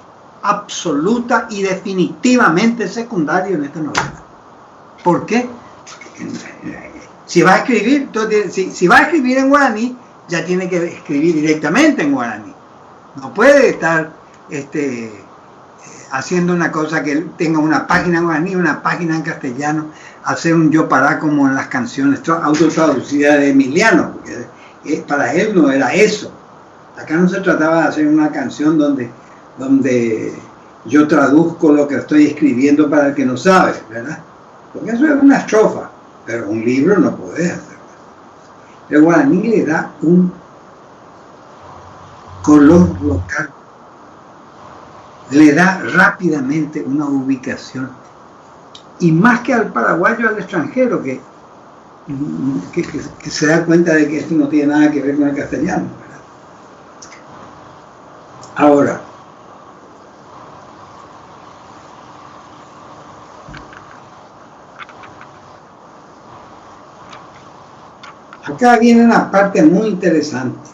absoluta y definitivamente secundario en esta novela. ¿Por qué? Si va a escribir, si va a escribir en guaraní, ya tiene que escribir directamente en guaraní. No puede estar haciendo una cosa que tenga una página en guaraní, una página en castellano, hacer un yo pará como en las canciones autotraducidas de Emiliano, porque para él no era eso. Acá no se trataba de hacer una canción donde yo traduzco lo que estoy escribiendo para el que no sabe, ¿verdad? Porque eso es una estrofa, pero un libro no puede hacerlo. El guaraní le da un color local, le da rápidamente una ubicación, y más que al paraguayo, al extranjero que se da cuenta de que esto no tiene nada que ver con el castellano, ¿verdad? Ahora, acá viene una parte muy interesante.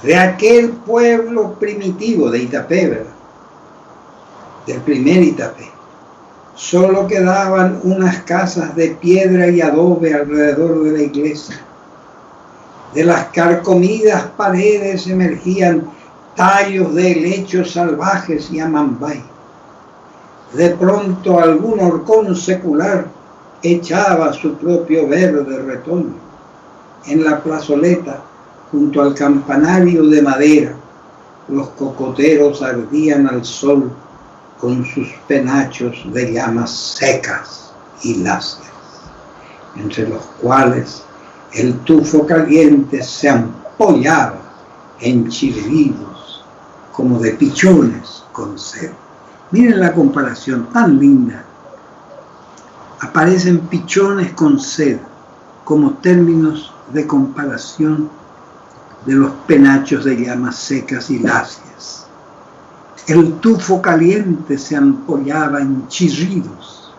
De aquel pueblo primitivo de Itapé, ¿verdad? Del primer Itapé, solo quedaban unas casas de piedra y adobe alrededor de la iglesia. De las carcomidas paredes emergían tallos de helechos salvajes y amambay. De pronto algún horcón secular echaba su propio verde retoño. En la plazoleta, junto al campanario de madera, los cocoteros ardían al sol con sus penachos de llamas secas y láseres, entre los cuales el tufo caliente se ampollaba en chirridos como de pichones con sed. Miren la comparación tan linda. Aparecen pichones con sed como términos de comparación de los penachos de llamas secas y láseas. El tufo caliente se ampollaba en chirridos,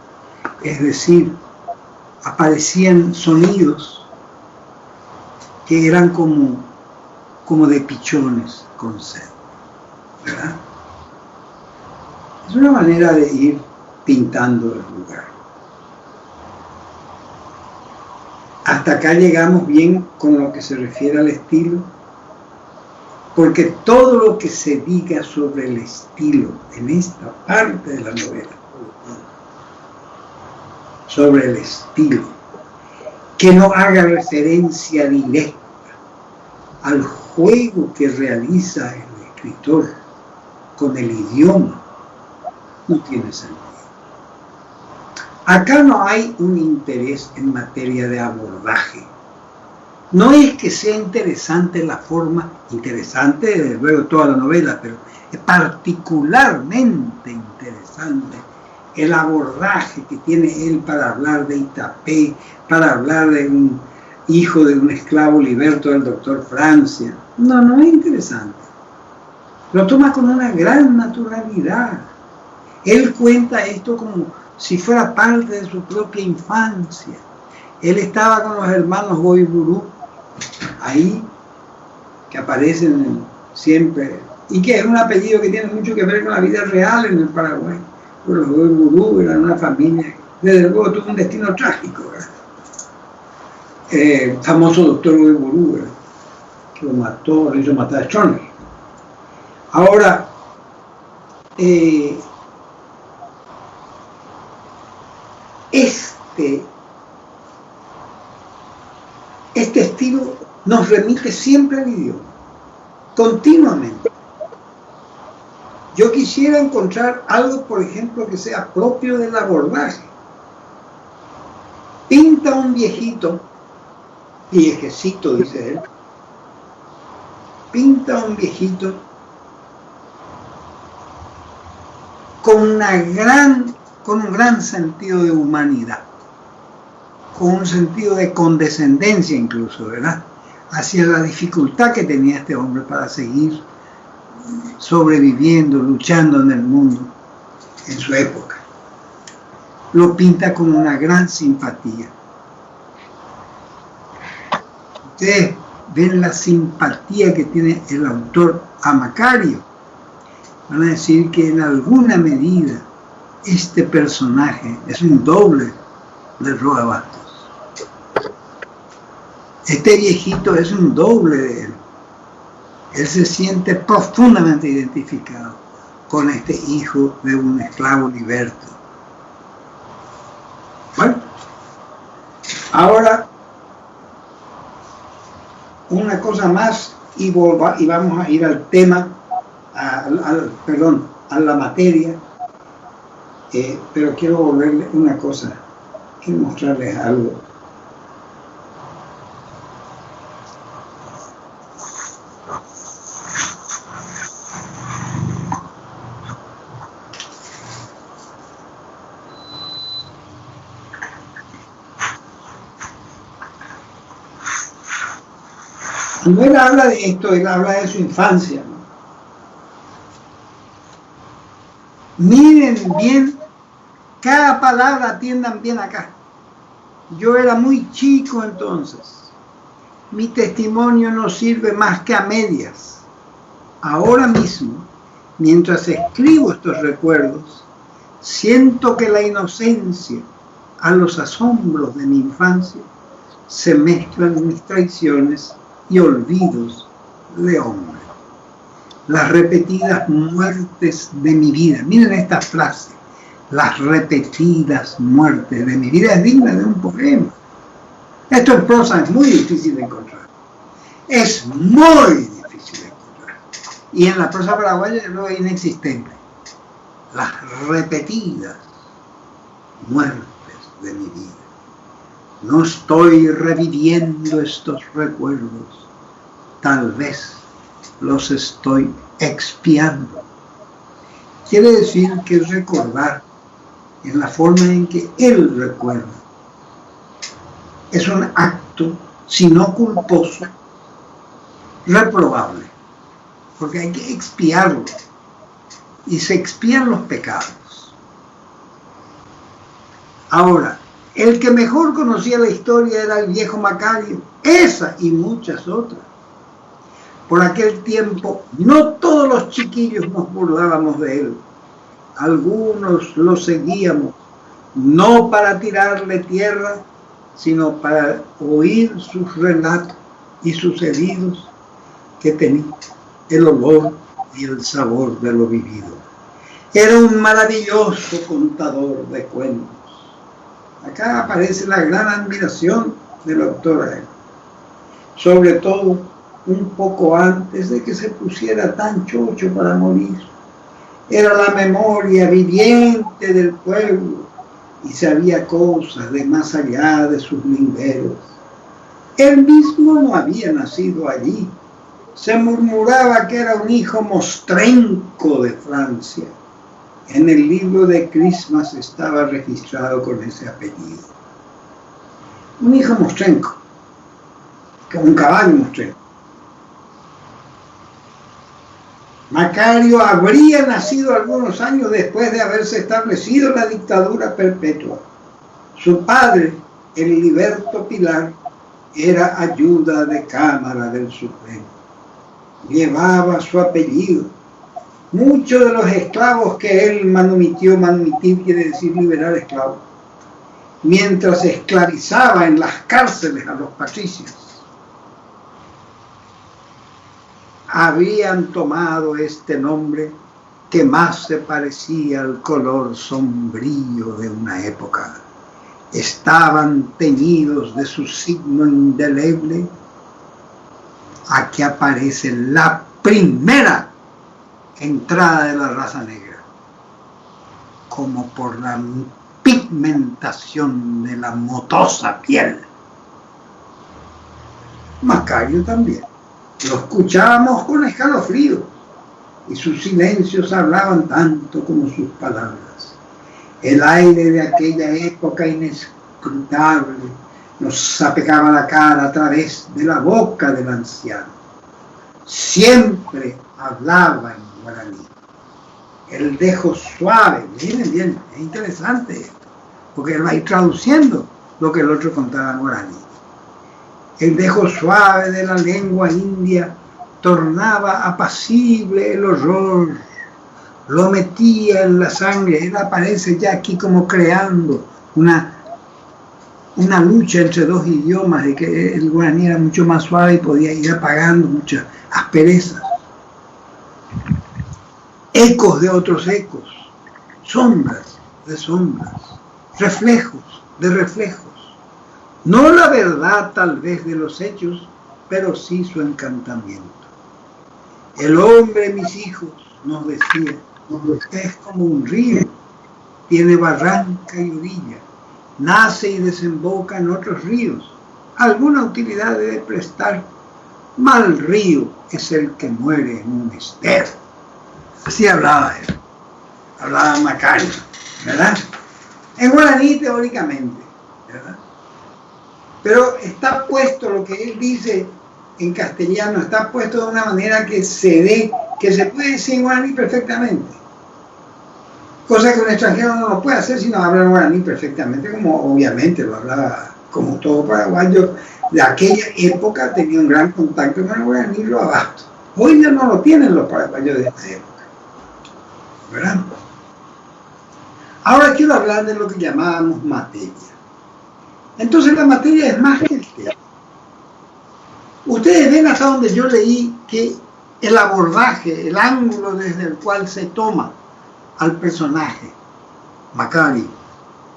es decir, aparecían sonidos que eran como de pichones con sed, ¿verdad? Es una manera de ir pintando el lugar. Hasta acá llegamos bien con lo que se refiere al estilo, porque todo lo que se diga sobre el estilo en esta parte de la novela, sobre el estilo, que no haga referencia directa al juego que realiza el escritor con el idioma, no tiene sentido. Acá no hay un interés en materia de abordaje. No es que sea interesante la forma, interesante desde luego toda la novela, pero es particularmente interesante el abordaje que tiene él para hablar de Itapé, para hablar de un hijo de un esclavo liberto del doctor Francia. No es interesante. Lo toma con una gran naturalidad. Él cuenta esto como si fuera parte de su propia infancia. Él estaba con los hermanos Goiburú, ahí, que aparecen siempre, y que es un apellido que tiene mucho que ver con la vida real en el Paraguay. Pero los Goiburú eran una familia, desde luego tuvo un destino trágico, ¿verdad? Famoso doctor Goiburú, ¿verdad?, que lo hizo matar a Stroessner. Ahora, este estilo nos remite siempre al idioma, continuamente. Yo quisiera encontrar algo, por ejemplo, que sea propio del abordaje. Pinta un viejito, viejecito, dice él, pinta un viejito con un gran sentido de humanidad, con un sentido de condescendencia incluso, ¿verdad?, hacia la dificultad que tenía este hombre para seguir sobreviviendo, luchando en el mundo en su época. Lo pinta con una gran simpatía. Ustedes ven la simpatía que tiene el autor a Macario. Van a decir que en alguna medida este personaje es un doble de Roa Bastos. Este viejito es un doble de él. Él se siente profundamente identificado con este hijo de un esclavo liberto. Bueno, ahora una cosa más y vamos a ir al tema, a la materia, pero quiero volverle una cosa, quiero mostrarles algo. Cuando él habla de esto, él habla de su infancia, ¿no? Miren bien, cada palabra atiendan bien acá. Yo era muy chico entonces. Mi testimonio no sirve más que a medias. Ahora mismo, mientras escribo estos recuerdos, siento que la inocencia a los asombros de mi infancia se mezclan en mis traiciones y olvidos de hombre. Las repetidas muertes de mi vida. Miren esta frase. las repetidas muertes de mi vida es digna de un poema. Esto en prosa es muy difícil de encontrar. Es muy difícil de encontrar. Y en la prosa paraguaya es inexistente. Las repetidas muertes de mi vida. No estoy reviviendo estos recuerdos. Tal vez los estoy expiando. Quiere decir que recordar en la forma en que él recuerda es un acto, si no culposo, reprobable, porque hay que expiarlo, y se expían los pecados. Ahora, el que mejor conocía la historia era el viejo Macario, esa y muchas otras. Por aquel tiempo, no todos los chiquillos nos burlábamos de él. Algunos lo seguíamos, no para tirarle tierra, sino para oír sus relatos y sus heridos que tenían el olor y el sabor de lo vivido. Era un maravilloso contador de cuentos. Acá aparece la gran admiración del autor a él. Sobre todo, un poco antes de que se pusiera tan chocho para morir. Era la memoria viviente del pueblo y sabía cosas de más allá de sus linderos. Él mismo no había nacido allí. Se murmuraba que era un hijo mostrenco de Francia. En el libro de Christmas estaba registrado con ese apellido. Un hijo mostrenco, como un caballo mostrenco. Macario habría nacido algunos años después de haberse establecido la dictadura perpetua. Su padre, el Liberto Pilar, era ayuda de cámara del Supremo. Llevaba su apellido. Muchos de los esclavos que él manumitir quiere decir liberar esclavos, mientras esclavizaba en las cárceles a los patricios, habían tomado este nombre que más se parecía al color sombrío de una época. Estaban teñidos de su signo indeleble. Aquí aparece la primera entrada de la raza negra, como por la pigmentación de la motosa piel. Macario también. Lo escuchábamos con escalofrío y sus silencios hablaban tanto como sus palabras. El aire de aquella época inescrutable nos sapecaba la cara a través de la boca del anciano. Siempre hablaba en guaraní. El dejo suave, miren bien, es interesante esto, porque él va a ir traduciendo lo que el otro contaba en guaraní. El dejo suave de la lengua india tornaba apacible el horror, lo metía en la sangre. Él aparece ya aquí como creando una lucha entre dos idiomas, de que el guaraní era mucho más suave y podía ir apagando muchas asperezas. Ecos de otros ecos, sombras de sombras, reflejos de reflejos. No la verdad tal vez de los hechos, pero sí su encantamiento. El hombre, mis hijos, nos decía, es como un río, tiene barranca y orilla, nace y desemboca en otros ríos, alguna utilidad debe prestar. Mal río es el que muere en un estero. Así hablaba él, hablaba Macario, ¿verdad? En guaraní teóricamente, ¿verdad? Pero está puesto lo que él dice en castellano, está puesto de una manera que se ve, que se puede decir en guaraní perfectamente. Cosa que un extranjero no lo puede hacer si no habla guaraní perfectamente, como obviamente lo hablaba, como todo paraguayo de aquella época tenía un gran contacto con el guaraní y lo abasto. Hoy ya no lo tienen los paraguayos de esta época, ¿verdad? Ahora quiero hablar de lo que llamábamos materia. Entonces la materia es más que el tema. Ustedes ven hasta donde yo leí que el abordaje, el ángulo desde el cual se toma al personaje, Macario,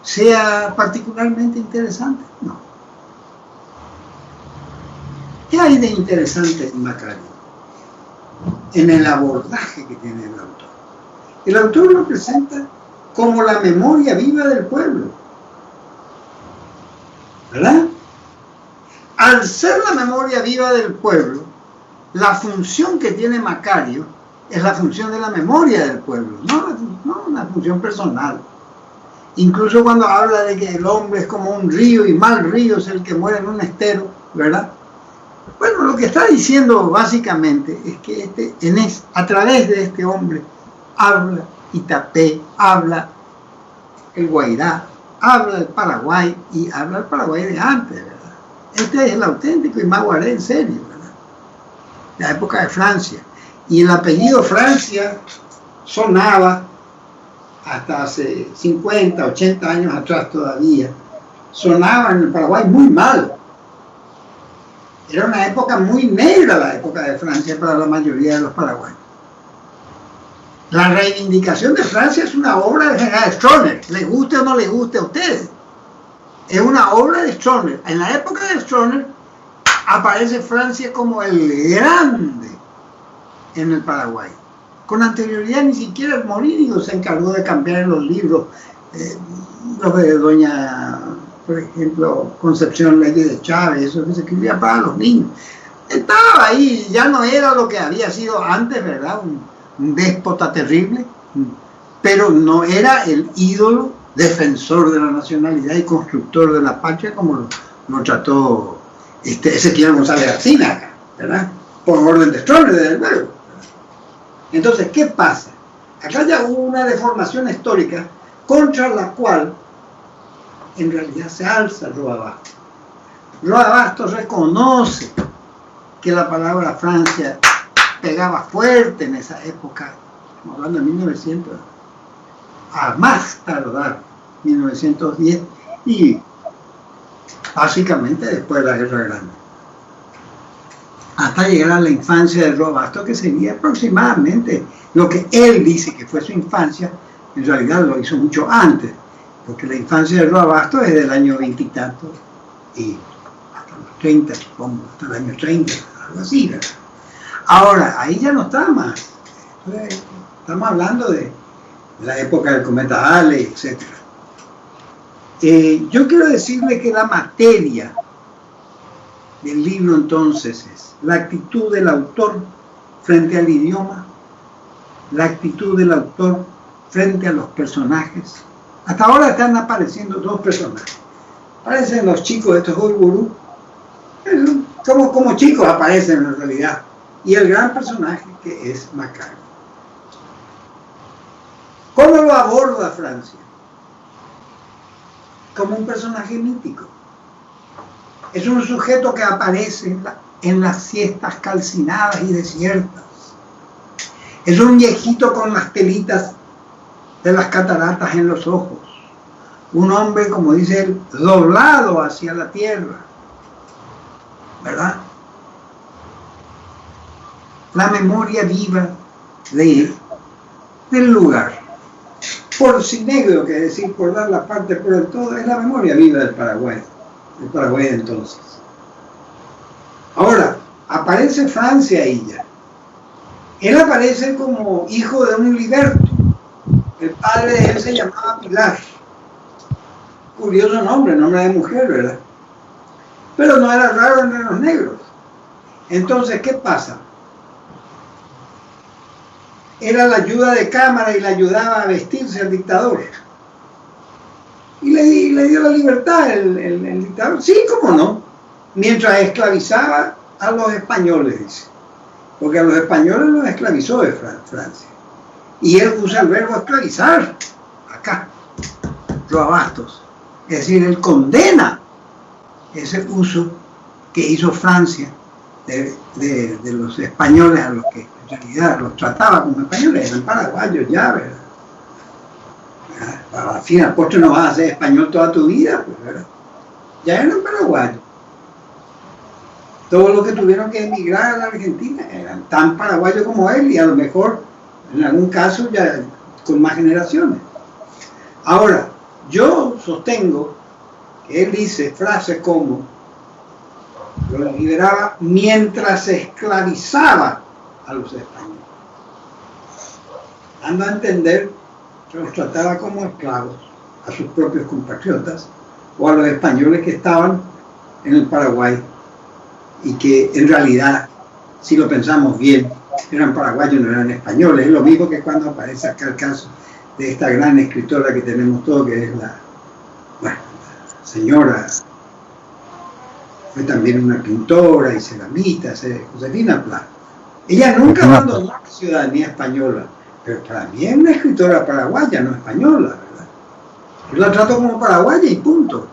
sea particularmente interesante. No. ¿Qué hay de interesante en Macario? En el abordaje que tiene el autor. El autor lo presenta como la memoria viva del pueblo, ¿verdad? Al ser la memoria viva del pueblo, la función que tiene Macario es la función de la memoria del pueblo, no una función personal. Incluso cuando habla de que el hombre es como un río y mal río es el que muere en un estero, ¿verdad? Bueno, lo que está diciendo básicamente es que a través de este hombre habla Itapé, habla el Guairá, habla el Paraguay y habla el Paraguay de antes, ¿verdad? Este es el auténtico Imaguaré en serio, ¿verdad? La época de Francia. Y el apellido Francia sonaba hasta hace 50, 80 años atrás todavía. Sonaba en el Paraguay muy mal. Era una época muy negra la época de Francia para la mayoría de los paraguayos. La reivindicación de Francia es una obra del general Stroessner, le guste o no le guste a ustedes. Es una obra de Stroessner. En la época de Stroessner aparece Francia como el grande en el Paraguay. Con anterioridad ni siquiera el Morínigo se encargó de cambiar en los libros, los de doña, por ejemplo, Concepción Leyes de Chávez, eso que se escribía para los niños. Estaba ahí, ya no era lo que había sido antes, ¿verdad? Un déspota terrible, pero no era el ídolo defensor de la nacionalidad y constructor de la patria como lo trató Ezequiel González Arcina, ¿verdad? Por orden de Stroessner, desde luego. Entonces, ¿qué pasa? Acá ya hubo una deformación histórica contra la cual en realidad se alza Roa Bastos. Roa Bastos reconoce que la palabra Francia pegaba fuerte en esa época, estamos hablando de 1900, a más tardar 1910 y básicamente después de la Guerra Grande, hasta llegar a la infancia de Roa Bastos, que sería aproximadamente lo que él dice que fue su infancia. En realidad lo hizo mucho antes, porque la infancia de Roa Bastos es del año 20 y tanto y hasta los 30, supongo, hasta el año 30, algo así, ¿verdad? Ahora, ahí ya no está más. Estamos hablando de la época del cometa Halley, etc. Yo quiero decirle que la materia del libro entonces es la actitud del autor frente al idioma, la actitud del autor frente a los personajes. Hasta ahora están apareciendo dos personajes. Aparecen los chicos, estos gurú, como chicos aparecen en realidad. Y el gran personaje que es Macario. ¿Cómo lo aborda Francia? Como un personaje mítico. Es un sujeto que aparece en las siestas calcinadas y desiertas. Es un viejito con las telitas de las cataratas en los ojos. Un hombre, como dice él, doblado hacia la tierra. ¿Verdad? La memoria viva del lugar. Por sinegro, que es decir, por dar la parte por el todo, es la memoria viva del Paraguay de entonces. Ahora, aparece Francia ahí ya. Él aparece como hijo de un liberto. El padre de él se llamaba Pilar. Curioso nombre de mujer, ¿verdad? Pero no era raro entre los negros. Entonces, ¿qué pasa? Era la ayuda de cámara y le ayudaba a vestirse al dictador. Y le dio la libertad el dictador. Sí, cómo no. Mientras esclavizaba a los españoles, dice. Porque a los españoles los esclavizó de Francia. Y él usa el verbo esclavizar acá, Roa Bastos. Es decir, él condena ese uso que hizo Francia de los españoles, a los que en realidad los trataba como españoles, eran paraguayos ya, ¿verdad? Al fin, al postre no vas a ser español toda tu vida, pues, ¿verdad? Ya eran paraguayos. Todos los que tuvieron que emigrar a la Argentina eran tan paraguayos como él, y a lo mejor en algún caso ya con más generaciones. Ahora, yo sostengo que él dice frases como los liberaba mientras esclavizaba a los españoles. Dando a entender que los trataba como esclavos a sus propios compatriotas o a los españoles que estaban en el Paraguay y que en realidad, si lo pensamos bien, eran paraguayos, no eran españoles. Es lo mismo que cuando aparece acá el caso de esta gran escritora que tenemos todos, que es la señora, fue también una pintora y ceramista, Josefina Pla. Ella nunca abandonó la ciudadanía española, pero para mí es una escritora paraguaya, no española, ¿verdad? Yo la trato como paraguaya y punto.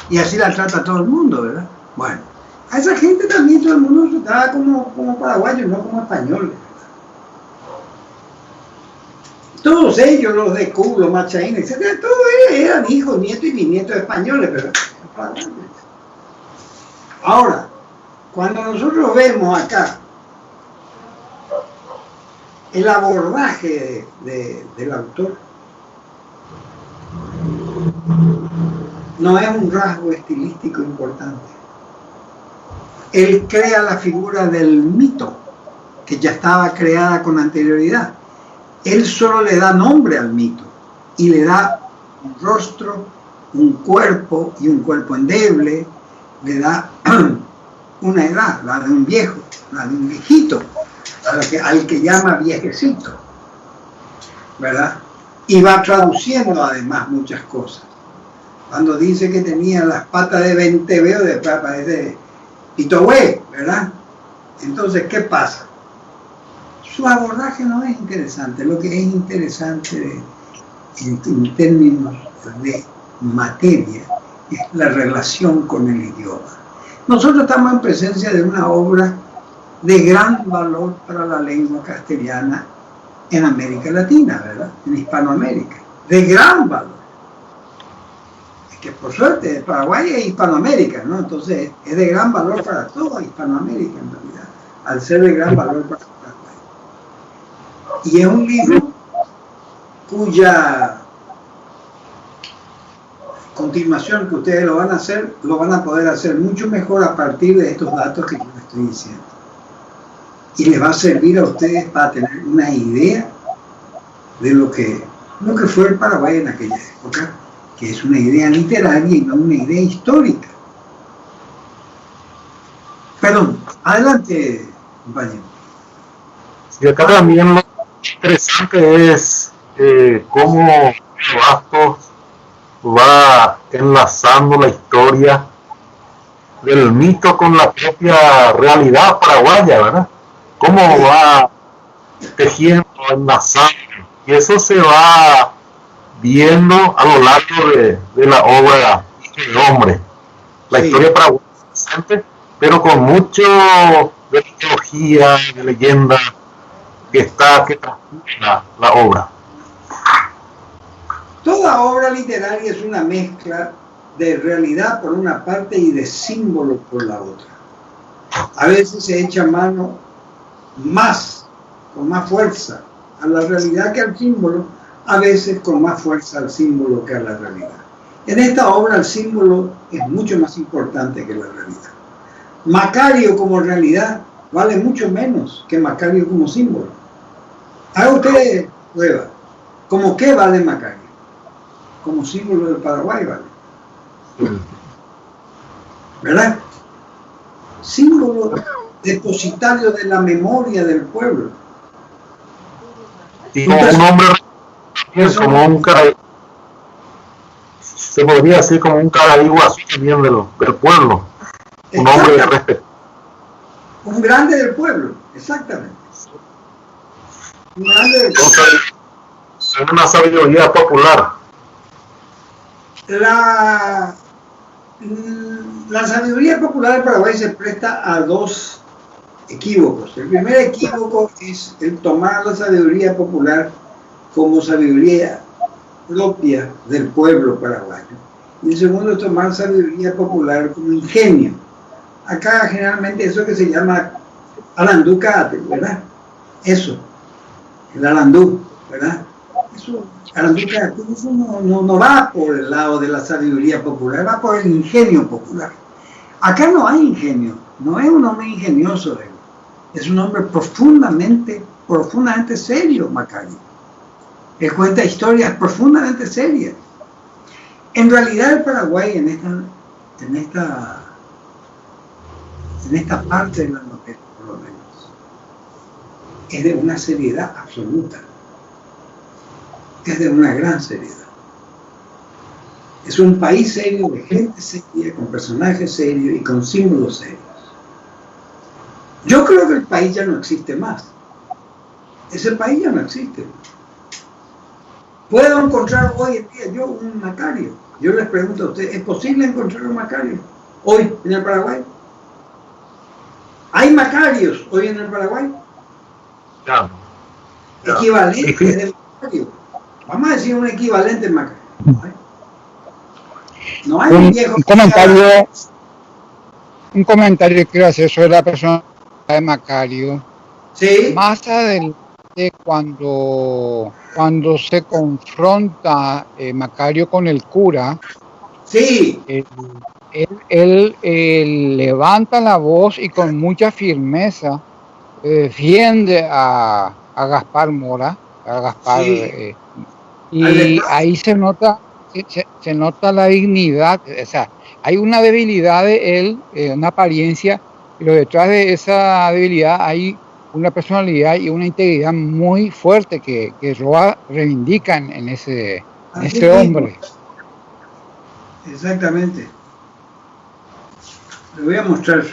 Y así la trata todo el mundo, ¿verdad? Bueno, a esa gente también todo el mundo trataba como paraguayos, no como españoles. Todos ellos, los de Cuba, los machaínes, etc., todos eran hijos, nietos y bisnietos españoles, pero ahora, cuando nosotros vemos acá el abordaje del autor, no es un rasgo estilístico importante. Él crea la figura del mito, que ya estaba creada con anterioridad. Él solo le da nombre al mito y le da un rostro, un cuerpo y un cuerpo endeble, le da una edad, la de un viejo, la de un viejito, al que llama viejecito, ¿verdad? Y va traduciendo además muchas cosas. Cuando dice que tenía las patas de venteveo, después aparece Pitohue, ¿verdad? Entonces, ¿qué pasa? Su abordaje no es interesante. Lo que es interesante en términos de materia es la relación con el idioma. Nosotros estamos en presencia de una obra de gran valor para la lengua castellana en América Latina, ¿verdad? En Hispanoamérica. De gran valor. Es que por suerte Paraguay es Hispanoamérica, ¿no? Entonces es de gran valor para toda Hispanoamérica en realidad, al ser de gran valor para Paraguay. Y es un libro cuya continuación que ustedes lo van a poder hacer mucho mejor a partir de estos datos que yo les estoy diciendo. Y les va a servir a ustedes para tener una idea de lo que fue el Paraguay en aquella época, que es una idea literaria y no una idea histórica. Perdón, adelante, compañero. Y acá también lo interesante es cómo Bastos va enlazando la historia del mito con la propia realidad paraguaya, ¿verdad? Cómo va tejiendo, enlazando, y eso se va viendo a lo largo de la obra del hombre. La historia paraguaya presente, pero con mucho de mitología, de leyenda, que transmite la obra. Toda obra literaria es una mezcla de realidad por una parte y de símbolo por la otra. A veces se echa mano con más fuerza a la realidad que al símbolo, a veces con más fuerza al símbolo que a la realidad. En esta obra el símbolo es mucho más importante que la realidad. Macario como realidad vale mucho menos que Macario como símbolo. Haga usted prueba. ¿Cómo qué vale Macario? Como símbolo del Paraguay vale. ¿Verdad? Símbolo depositario de la memoria del pueblo. Y como un hombre, como un cara, se podría decir como un Caraiguazú también del pueblo. Un hombre de respeto. Un grande del pueblo, exactamente. Un grande del pueblo. Entonces, es una sabiduría popular. La sabiduría popular del Paraguay se presta a dos equívocos. El primer equívoco es el tomar la sabiduría popular como sabiduría propia del pueblo paraguayo. Y el segundo es tomar sabiduría popular como ingenio. Acá generalmente eso que se llama alandú cáate, ¿verdad? Eso, el alandú, ¿verdad? Eso, Aranduca, eso no va por el lado de la sabiduría popular, va por el ingenio popular. Acá no hay ingenio, no es un hombre ingenioso, es un hombre profundamente serio, Macario. Él cuenta historias profundamente serias. En realidad el Paraguay en esta parte de la novela, por lo menos, es de una seriedad absoluta. Es de una gran seriedad. Es un país serio, de gente seria, con personajes serios y con símbolos serios. Yo creo que el país ya no existe más. Ese país ya no existe. ¿Puedo encontrar hoy en día yo un Macario? Yo les pregunto a ustedes, ¿es posible encontrar un Macario hoy en el Paraguay? ¿Hay Macarios hoy en el Paraguay? Ya. Equivalentes de Macario. Vamos a decir un equivalente Macario. No hay un viejo un comentario que quiero hacer sobre la persona de Macario. Sí. Más adelante, cuando se confronta Macario con el cura, sí, él levanta la voz y con mucha firmeza defiende a Gaspar Mora, a Gaspar, sí. y ahí se nota la dignidad, o sea, hay una debilidad de él, una apariencia, pero detrás de esa debilidad hay una personalidad y una integridad muy fuerte que Roa reivindica en ese hombre. Exactamente. Le voy a mostrar.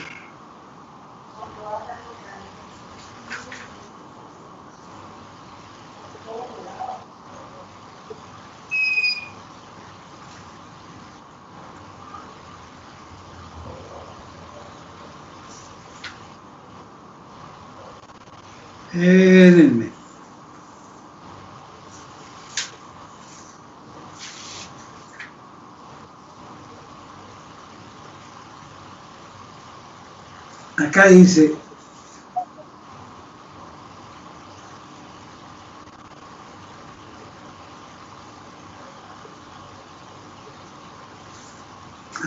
Espérenme. Acá dice,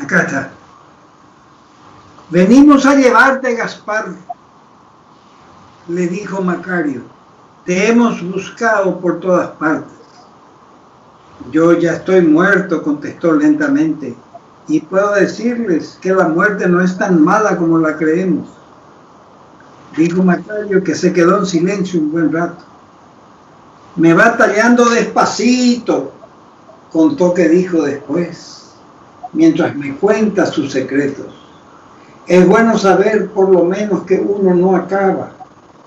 acá está. Venimos a llevarte, Gaspar, le dijo Macario. Te hemos buscado por todas partes. Yo ya estoy muerto, contestó lentamente, y puedo decirles que la muerte no es tan mala como la creemos. Dijo Macario, que se quedó en silencio un buen rato. Me va tallando despacito, contó que dijo después, mientras me cuenta sus secretos. Es bueno saber por lo menos que uno no acaba,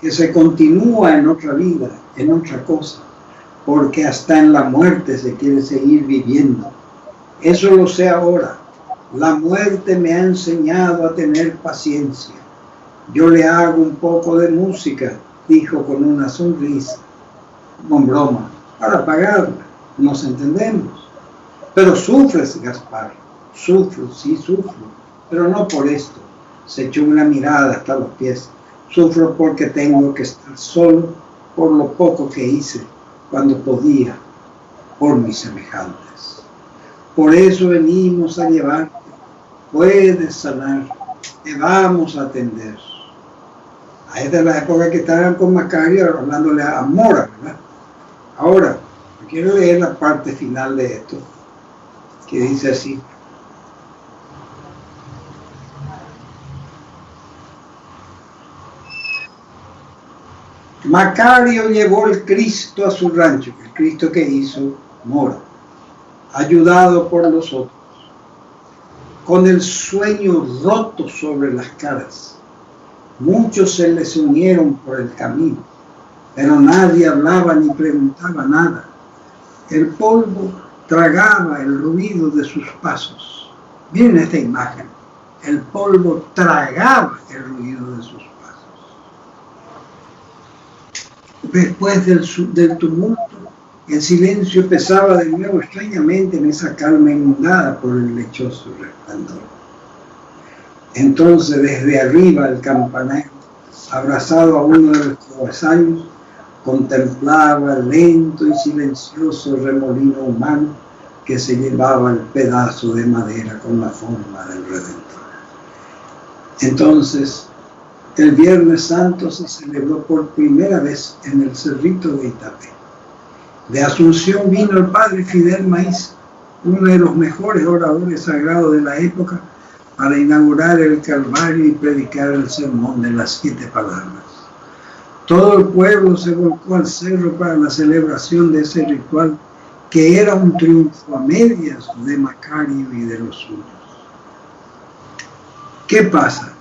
que se continúa en otra vida, en otra cosa, porque hasta en la muerte se quiere seguir viviendo. Eso lo sé ahora. La muerte me ha enseñado a tener paciencia. Yo le hago un poco de música, dijo con una sonrisa, con broma, para pagarla, nos entendemos. Pero sufres, Gaspar, sufro, sí sufro, pero no por esto. Se echó una mirada hasta los pies. Sufro porque tengo que estar solo por lo poco que hice cuando podía, por mis semejantes. Por eso venimos a llevarte. Puedes sanar, te vamos a atender. Ahí es de la época que estaban con Macario hablándole a Mora, ¿verdad? Ahora, quiero leer la parte final de esto, que dice así. Macario llevó el Cristo a su rancho, el Cristo que hizo Mora, ayudado por los otros, con el sueño roto sobre las caras. Muchos se les unieron por el camino, pero nadie hablaba ni preguntaba nada. El polvo tragaba el ruido de sus pasos. Miren esta imagen. El polvo tragaba el ruido de sus pasos. Después del tumulto, el silencio pesaba de nuevo extrañamente en esa calma inundada por el lechoso resplandor. Entonces, desde arriba, el campanero, abrazado a uno de los travesaños, contemplaba el lento y silencioso remolino humano que se llevaba el pedazo de madera con la forma del Redentor. Entonces, el Viernes Santo se celebró por primera vez en el Cerrito de Itapé. De Asunción vino el padre Fidel Maíz, uno de los mejores oradores sagrados de la época, para inaugurar el Calvario y predicar el sermón de las 7 palabras. Todo el pueblo se volcó al cerro para la celebración de ese ritual, que era un triunfo a medias de Macario y de los suyos. ¿Qué pasa?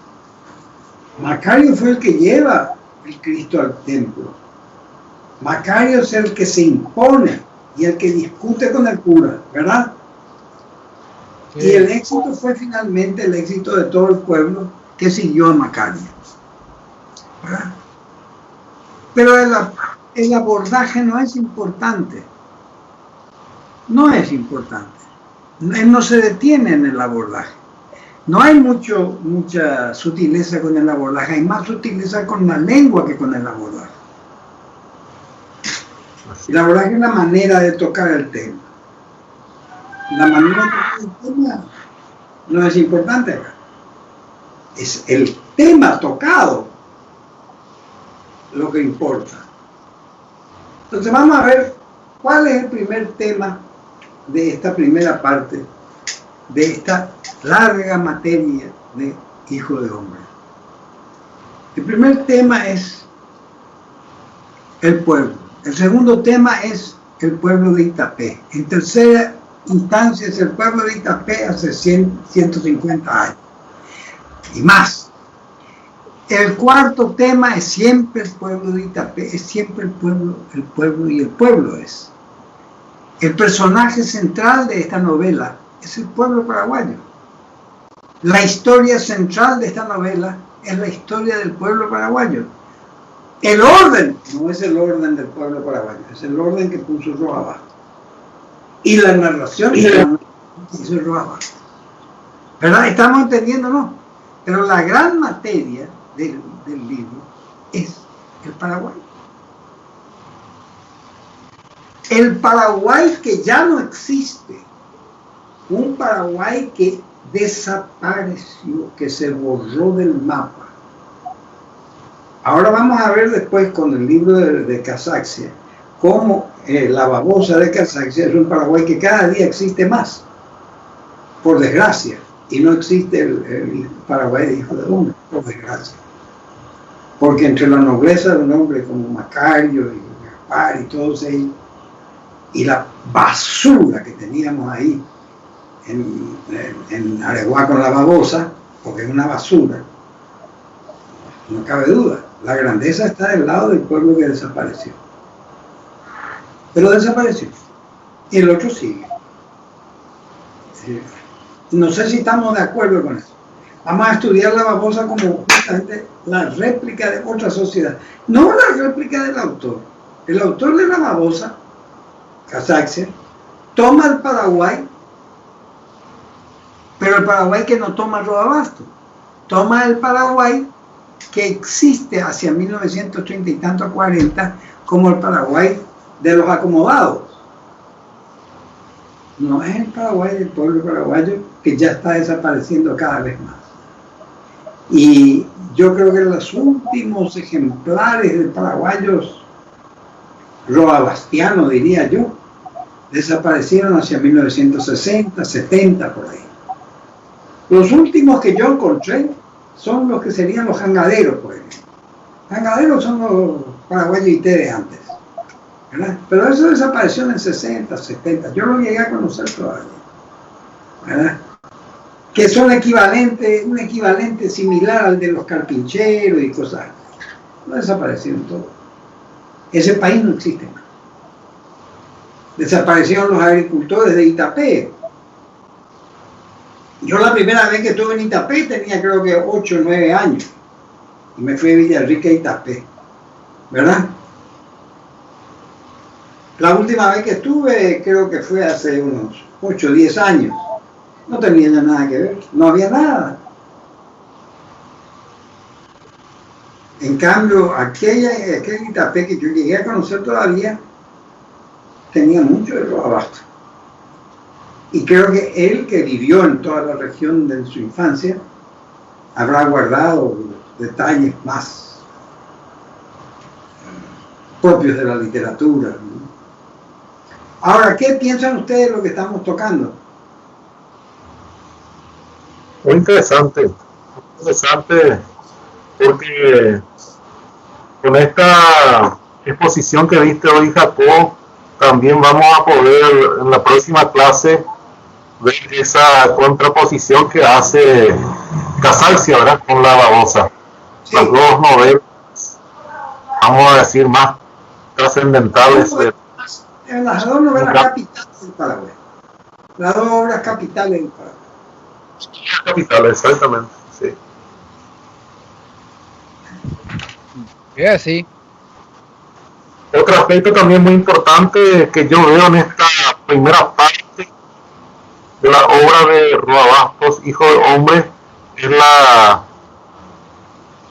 Macario fue el que lleva el Cristo al templo. Macario es el que se impone y el que discute con el cura, ¿verdad? Sí. Y el éxito fue finalmente el éxito de todo el pueblo que siguió a Macario, ¿verdad? Pero el abordaje no es importante. No es importante. Él no se detiene en el abordaje. No hay mucha sutileza con el abordaje. Hay más sutileza con la lengua que con el abordaje. El abordaje es la manera de tocar el tema. La manera de tocar el tema no es importante acá. Es el tema tocado lo que importa. Entonces vamos a ver cuál es el primer tema de esta primera parte de esta larga materia de Hijo de Hombre. El primer tema es el pueblo. El segundo tema es el pueblo de Itapé. En tercera instancia es el pueblo de Itapé hace 150 años y más. El cuarto tema es siempre el pueblo de Itapé, es siempre el pueblo y el pueblo es. El personaje central de esta novela es el pueblo paraguayo. La historia central de esta novela es la historia del pueblo paraguayo. El orden no es el orden del pueblo paraguayo, es el orden que puso Roa Bastos. Y la narración que hizo Roa Bastos. ¿Verdad? ¿Estamos entendiendo, no? Pero la gran materia del libro es el Paraguay. El Paraguay que ya no existe. Un Paraguay que desapareció, que se borró del mapa. Ahora vamos a ver después con el libro de Casaxia cómo la babosa de Casaxia es un Paraguay que cada día existe más, por desgracia, y no existe el Paraguay de Hijo de Hombre, por desgracia. Porque entre la nobleza de un hombre como Macario y Gaspar y todos ellos, y la basura que teníamos ahí en Areguá con la babosa, porque es una basura, no cabe duda, la grandeza está del lado del pueblo que desapareció. Pero desapareció. Y el otro sigue. No sé si estamos de acuerdo con eso. Vamos a estudiar la babosa como justamente la réplica de otra sociedad. No la réplica del autor. El autor de la babosa, Casaxia, toma el Paraguay, pero el Paraguay que no toma Roa Bastos. Toma el Paraguay que existe hacia 1930 y tanto a 40 como el Paraguay de los acomodados. No es el Paraguay del pueblo paraguayo que ya está desapareciendo cada vez más. Y yo creo que los últimos ejemplares de paraguayos roabastianos, diría yo, desaparecieron hacia 1960, 70 por ahí. Los últimos que yo encontré son los que serían los jangaderos, por ejemplo. Jangaderos son los paraguayos IT de antes, ¿verdad? Pero eso desapareció en 60, 70. Yo lo llegué a conocer todavía, ¿verdad? Que son un equivalente similar al de los carpincheros y cosas. No desaparecieron todos. Ese país no existe más. Desaparecieron los agricultores de Itapé. Yo la primera vez que estuve en Itapé tenía creo que 8 o 9 años. Y me fui a Villarrica a Itapé, ¿verdad? La última vez que estuve creo que fue hace unos 8 o 10 años. No tenía ya nada que ver, no había nada. En cambio, aquel Itapé que yo llegué a conocer todavía tenía mucho de los abastos. Y creo que él, que vivió en toda la región de su infancia, habrá guardado los detalles más propios de la literatura, ¿no? Ahora, ¿qué piensan ustedes de lo que estamos tocando? Muy interesante porque con esta exposición que viste hoy, Jacob, también vamos a poder en la próxima clase ver esa contraposición que hace Casals, ¿verdad?, con La Babosa. Sí. Las dos novelas, vamos a decir, más trascendentales. Las dos novelas capitales del Paraguay. Las dos obras capitales del Paraguay. Capitales, exactamente, sí. Es así. Otro aspecto también muy importante que yo veo en esta primera parte de la obra de Roa Bastos, Hijo de Hombre, es la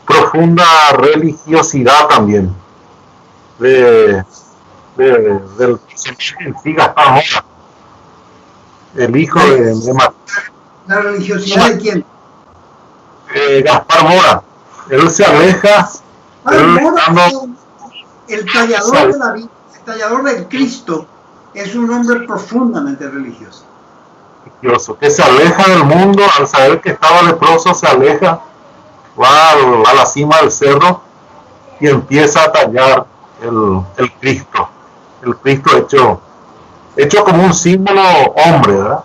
profunda religiosidad también del personaje en sí, Gaspar Mora, el hijo de ¿La religiosidad de quién? Gaspar Mora. Él se aleja. El tallador de la vida, el tallador del Cristo, es un hombre profundamente religioso. Que se aleja del mundo, al saber que estaba leproso, se aleja, va a la cima del cerro y empieza a tallar el Cristo hecho como un símbolo hombre, ¿verdad?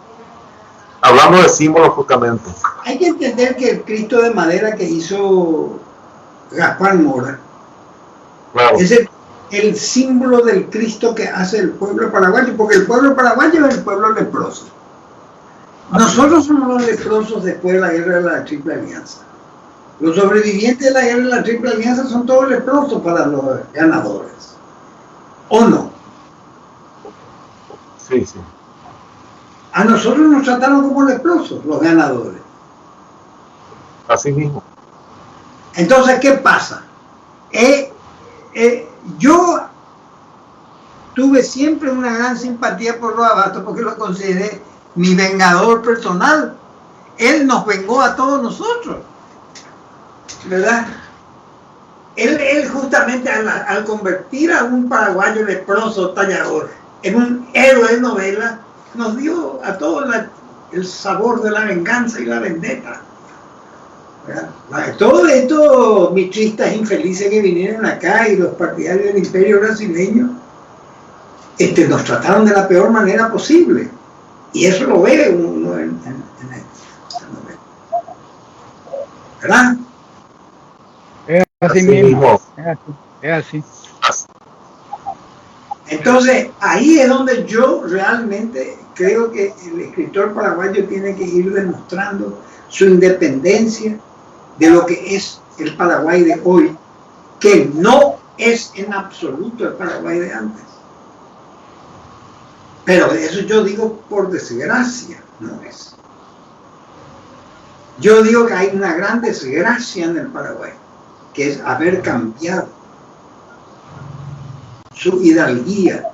Hablando de símbolos justamente. Hay que entender que el Cristo de madera que hizo Gaspar Mora, claro, es el símbolo del Cristo que hace el pueblo paraguayo, porque el pueblo paraguayo es el pueblo leproso. Nosotros somos los leprosos después de la guerra de la Triple Alianza. Los sobrevivientes de la guerra de la Triple Alianza son todos leprosos para los ganadores. ¿O no? Sí, sí. A nosotros nos trataron como leprosos, los ganadores. Así mismo. Entonces, ¿qué pasa? Yo tuve siempre una gran simpatía por Roa Bastos porque lo consideré mi vengador personal. Él nos vengó a todos nosotros, ¿verdad? Él justamente al convertir a un paraguayo leproso tallador en un héroe de novela, nos dio a todos el sabor de la venganza y la vendetta. Todos estos mitristas infelices que vinieron acá y los partidarios del imperio brasileño nos trataron de la peor manera posible. Y eso lo ve uno en esta novela. ¿Verdad? Es así mismo. Es así. Entonces, ahí es donde yo realmente creo que el escritor paraguayo tiene que ir demostrando su independencia de lo que es el Paraguay de hoy, que no es en absoluto el Paraguay de antes. Pero eso yo digo por desgracia, no es. Yo digo que hay una gran desgracia en el Paraguay, que es haber cambiado su hidalguía,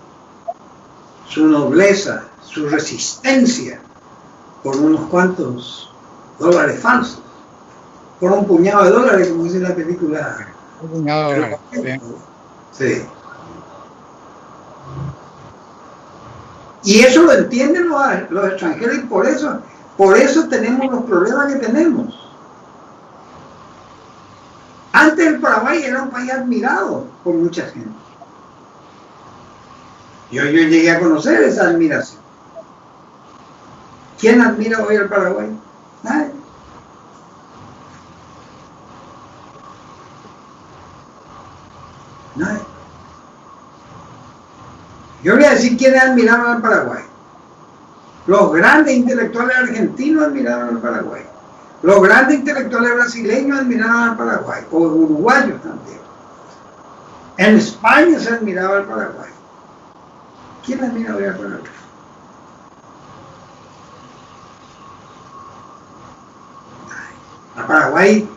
su nobleza, su resistencia por unos cuantos dólares falsos, por un puñado de dólares, como dice la película. Un puñado de dólares. Sí. Y eso lo entienden los extranjeros y por eso tenemos los problemas que tenemos. Antes el Paraguay era un país admirado por mucha gente. Yo llegué a conocer esa admiración. ¿Quién admira hoy al Paraguay? Nadie. Nadie. Yo voy a decir quiénes admiraban al Paraguay. Los grandes intelectuales argentinos admiraban al Paraguay. Los grandes intelectuales brasileños admiraban al Paraguay, o uruguayos también. En España se admiraba al Paraguay. ¿Quién admira hoy al Paraguay? A Paraguay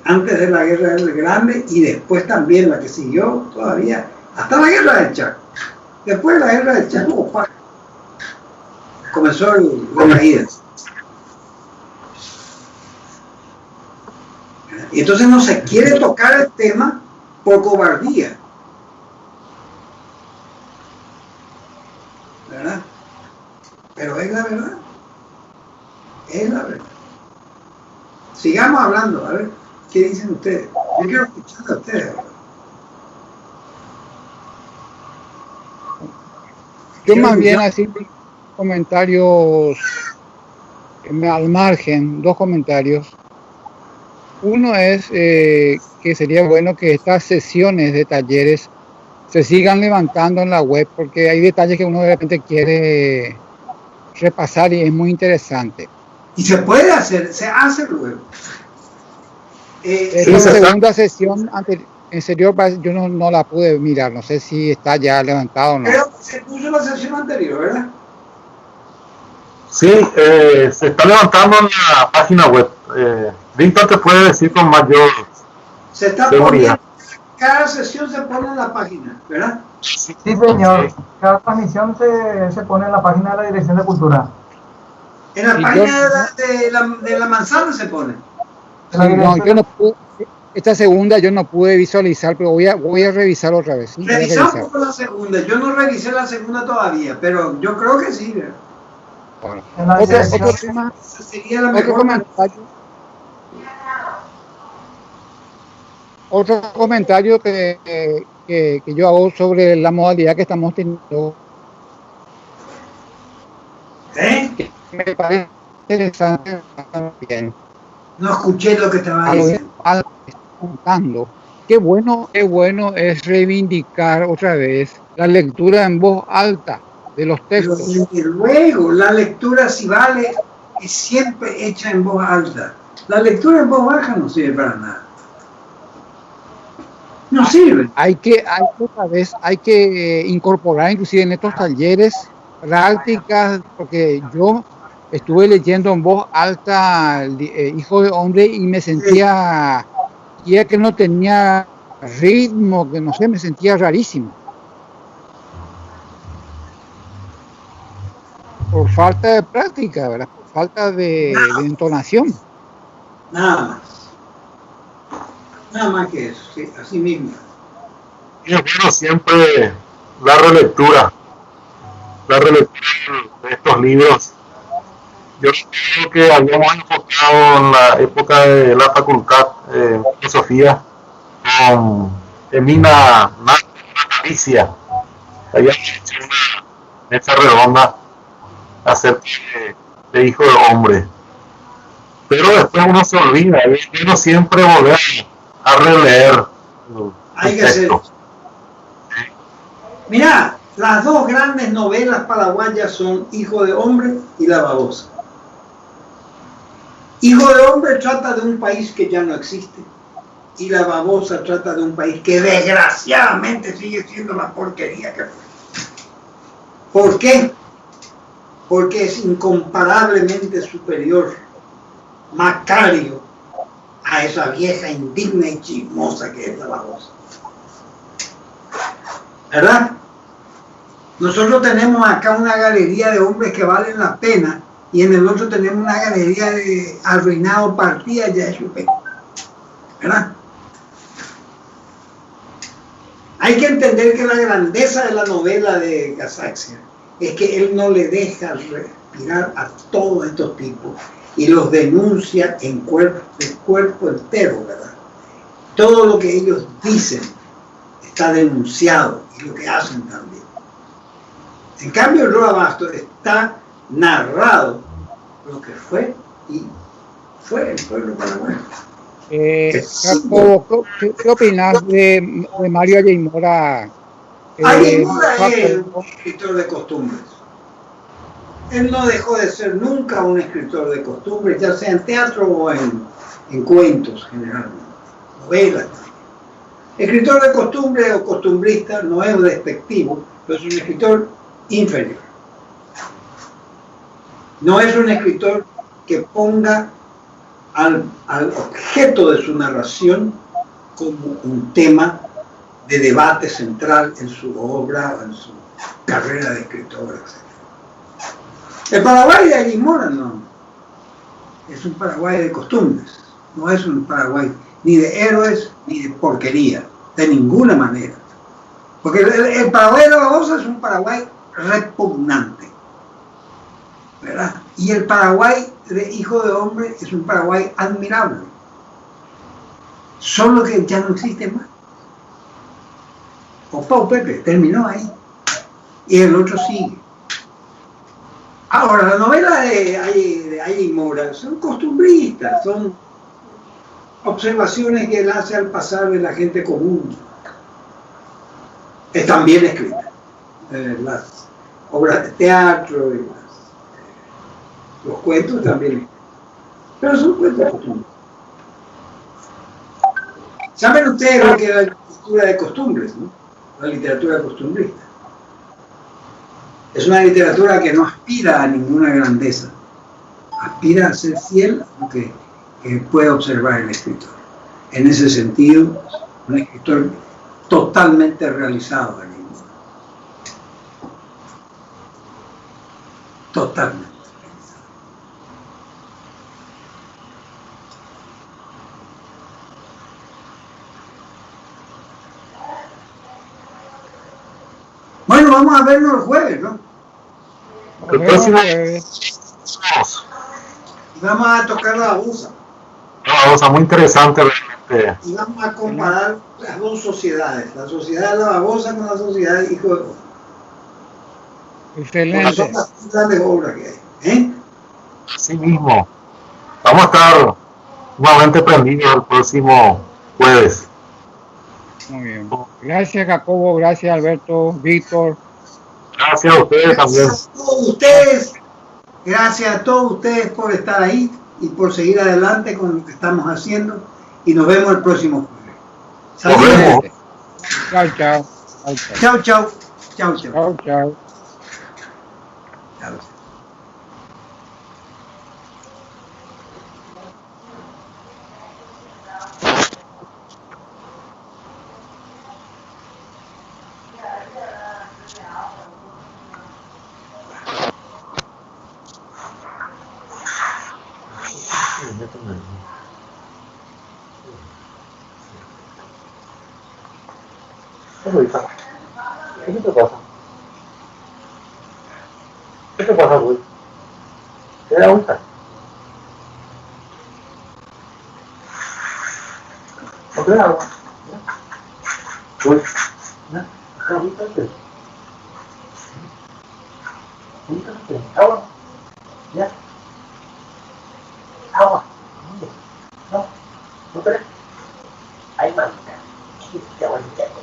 antes de la Guerra del Grande y después también la que siguió todavía, hasta la Guerra del Chaco. Después de la Guerra del Chaco, comenzó la caída. Y entonces no se quiere tocar el tema por cobardía. ¿Verdad? Pero es la verdad. Es la verdad. Sigamos hablando, a ver, ¿qué dicen ustedes? Yo quiero escuchar a ustedes. Yo más bien así comentarios al margen, dos comentarios. Uno es que sería bueno que estas sesiones de talleres se sigan levantando en la web, porque hay detalles que uno de repente quiere repasar y es muy interesante. Y se puede hacer, se hace luego. La segunda sesión anterior yo no la pude mirar, no sé si está ya levantado o no. Creo que se puso la sesión anterior, ¿verdad? Sí, se está levantando en la página web. Víctor te puede decir con mayor se está seguridad. Cada sesión se pone en la página, ¿verdad? Sí, señor. Cada transmisión se pone en la página de la Dirección de Cultura. En la página de la manzana se pone. No, yo no pude, esta segunda yo no pude visualizar, pero voy a revisar otra vez. ¿Sí? Revisamos la segunda. Yo no revisé la segunda todavía, pero yo creo que sí. Bueno. Otro tema, sería la mejor. Otro comentario que yo hago sobre la modalidad que estamos teniendo. Que me parece interesante también. No escuché lo que estaba diciendo. Qué bueno es reivindicar otra vez la lectura en voz alta de los textos. Pero desde luego, la lectura si vale es siempre hecha en voz alta. La lectura en voz baja no sirve para nada. No sirve. Hay que incorporar inclusive en estos talleres prácticas, porque yo estuve leyendo en voz alta Hijo de Hombre y me sentía que no tenía ritmo, que no sé, me sentía rarísimo. Por falta de práctica, ¿verdad? Por falta de entonación. Nada más que eso, sí, así mismo. Y es bueno siempre la relectura de estos libros. Yo creo que habíamos enfocado en la época de la facultad de filosofía con Emina Natalicia. Habíamos hecho una mesa redonda acerca de Hijo de Hombre. Pero después uno se olvida, y uno siempre volver a releer Hay que hacer. Mirá, las dos grandes novelas paraguayas son Hijo de Hombre y La Babosa. Hijo de Hombre trata de un país que ya no existe y La Babosa trata de un país que desgraciadamente sigue siendo la porquería que fue. ¿Por qué? Porque es incomparablemente superior, Macario, a esa vieja indigna y chismosa que es La Babosa. ¿Verdad? Nosotros tenemos acá una galería de hombres que valen la pena y en el otro tenemos una galería de arruinado partida ya de su pena. ¿Verdad? Hay que entender que la grandeza de la novela de Casaxia es que él no le deja respirar a todos estos tipos y los denuncia en cuerpo entero, ¿verdad? Todo lo que ellos dicen está denunciado y lo que hacen también. En cambio, el Roa Bastos está narrado lo que fue y fue el pueblo paraguayo. Jacobo, ¿qué opinas de Mario Alleymora? Alleymora es un escritor de costumbres. Él no dejó de ser nunca un escritor de costumbres, ya sea en teatro o en cuentos generalmente, novelas. Escritor de costumbres o costumbrista no es despectivo, pero es un escritor inferior. No es un escritor que ponga al objeto de su narración como un tema de debate central en su obra, en su carrera de escritor, etc. El Paraguay de Aguimora no, es un Paraguay de costumbres, no es un Paraguay ni de héroes ni de porquería, de ninguna manera. Porque el Paraguay de la Babosa es un Paraguay repugnante, ¿verdad? Y el Paraguay de Hijo de Hombre es un Paraguay admirable, solo que ya no existe más. Pau Pepe terminó ahí y el otro sigue. Ahora, la novela de Aguimora son costumbristas, son observaciones que él hace al pasar de la gente común. Están bien escritas. Las obras de teatro y los cuentos también. Pero son cuentos costumbres. ¿Saben ustedes lo que es la literatura de costumbres, no? La literatura costumbrista. Es una literatura que no aspira a ninguna grandeza. Aspira a ser fiel a lo que puede observar el escritor. En ese sentido, un escritor totalmente realizado en el mundo. Totalmente realizado. Bueno, vamos a vernos el jueves, ¿no? El próximo Y vamos a tocar la babosa. una cosa muy interesante realmente. Y vamos a comparar las dos sociedades, la sociedad de la babosa con la sociedad de Hijo de Hombre. Porque Excelente. son las grandes obras que hay. ¿Eh? Así mismo. Vamos a estar nuevamente prendidos el próximo jueves. Muy bien. Gracias, Jacobo. Gracias, Alberto, Víctor. Gracias a ustedes también. Gracias a todos ustedes. Gracias a todos ustedes por estar ahí y por seguir adelante con lo que estamos haciendo. Y nos vemos el próximo jueves. Nos vemos. Chao, chao. Chao, chao. Chao, chao. Chao, chao. Chao. ¿Qué te pasa? ¿Qué te pasa, güey? ¿Te da vuelta? ¿No te da agua? Güey, ¿no? Ahorita agua. ¿Ya? Agua. No, no crees. Ay, mamita. Qué bonita.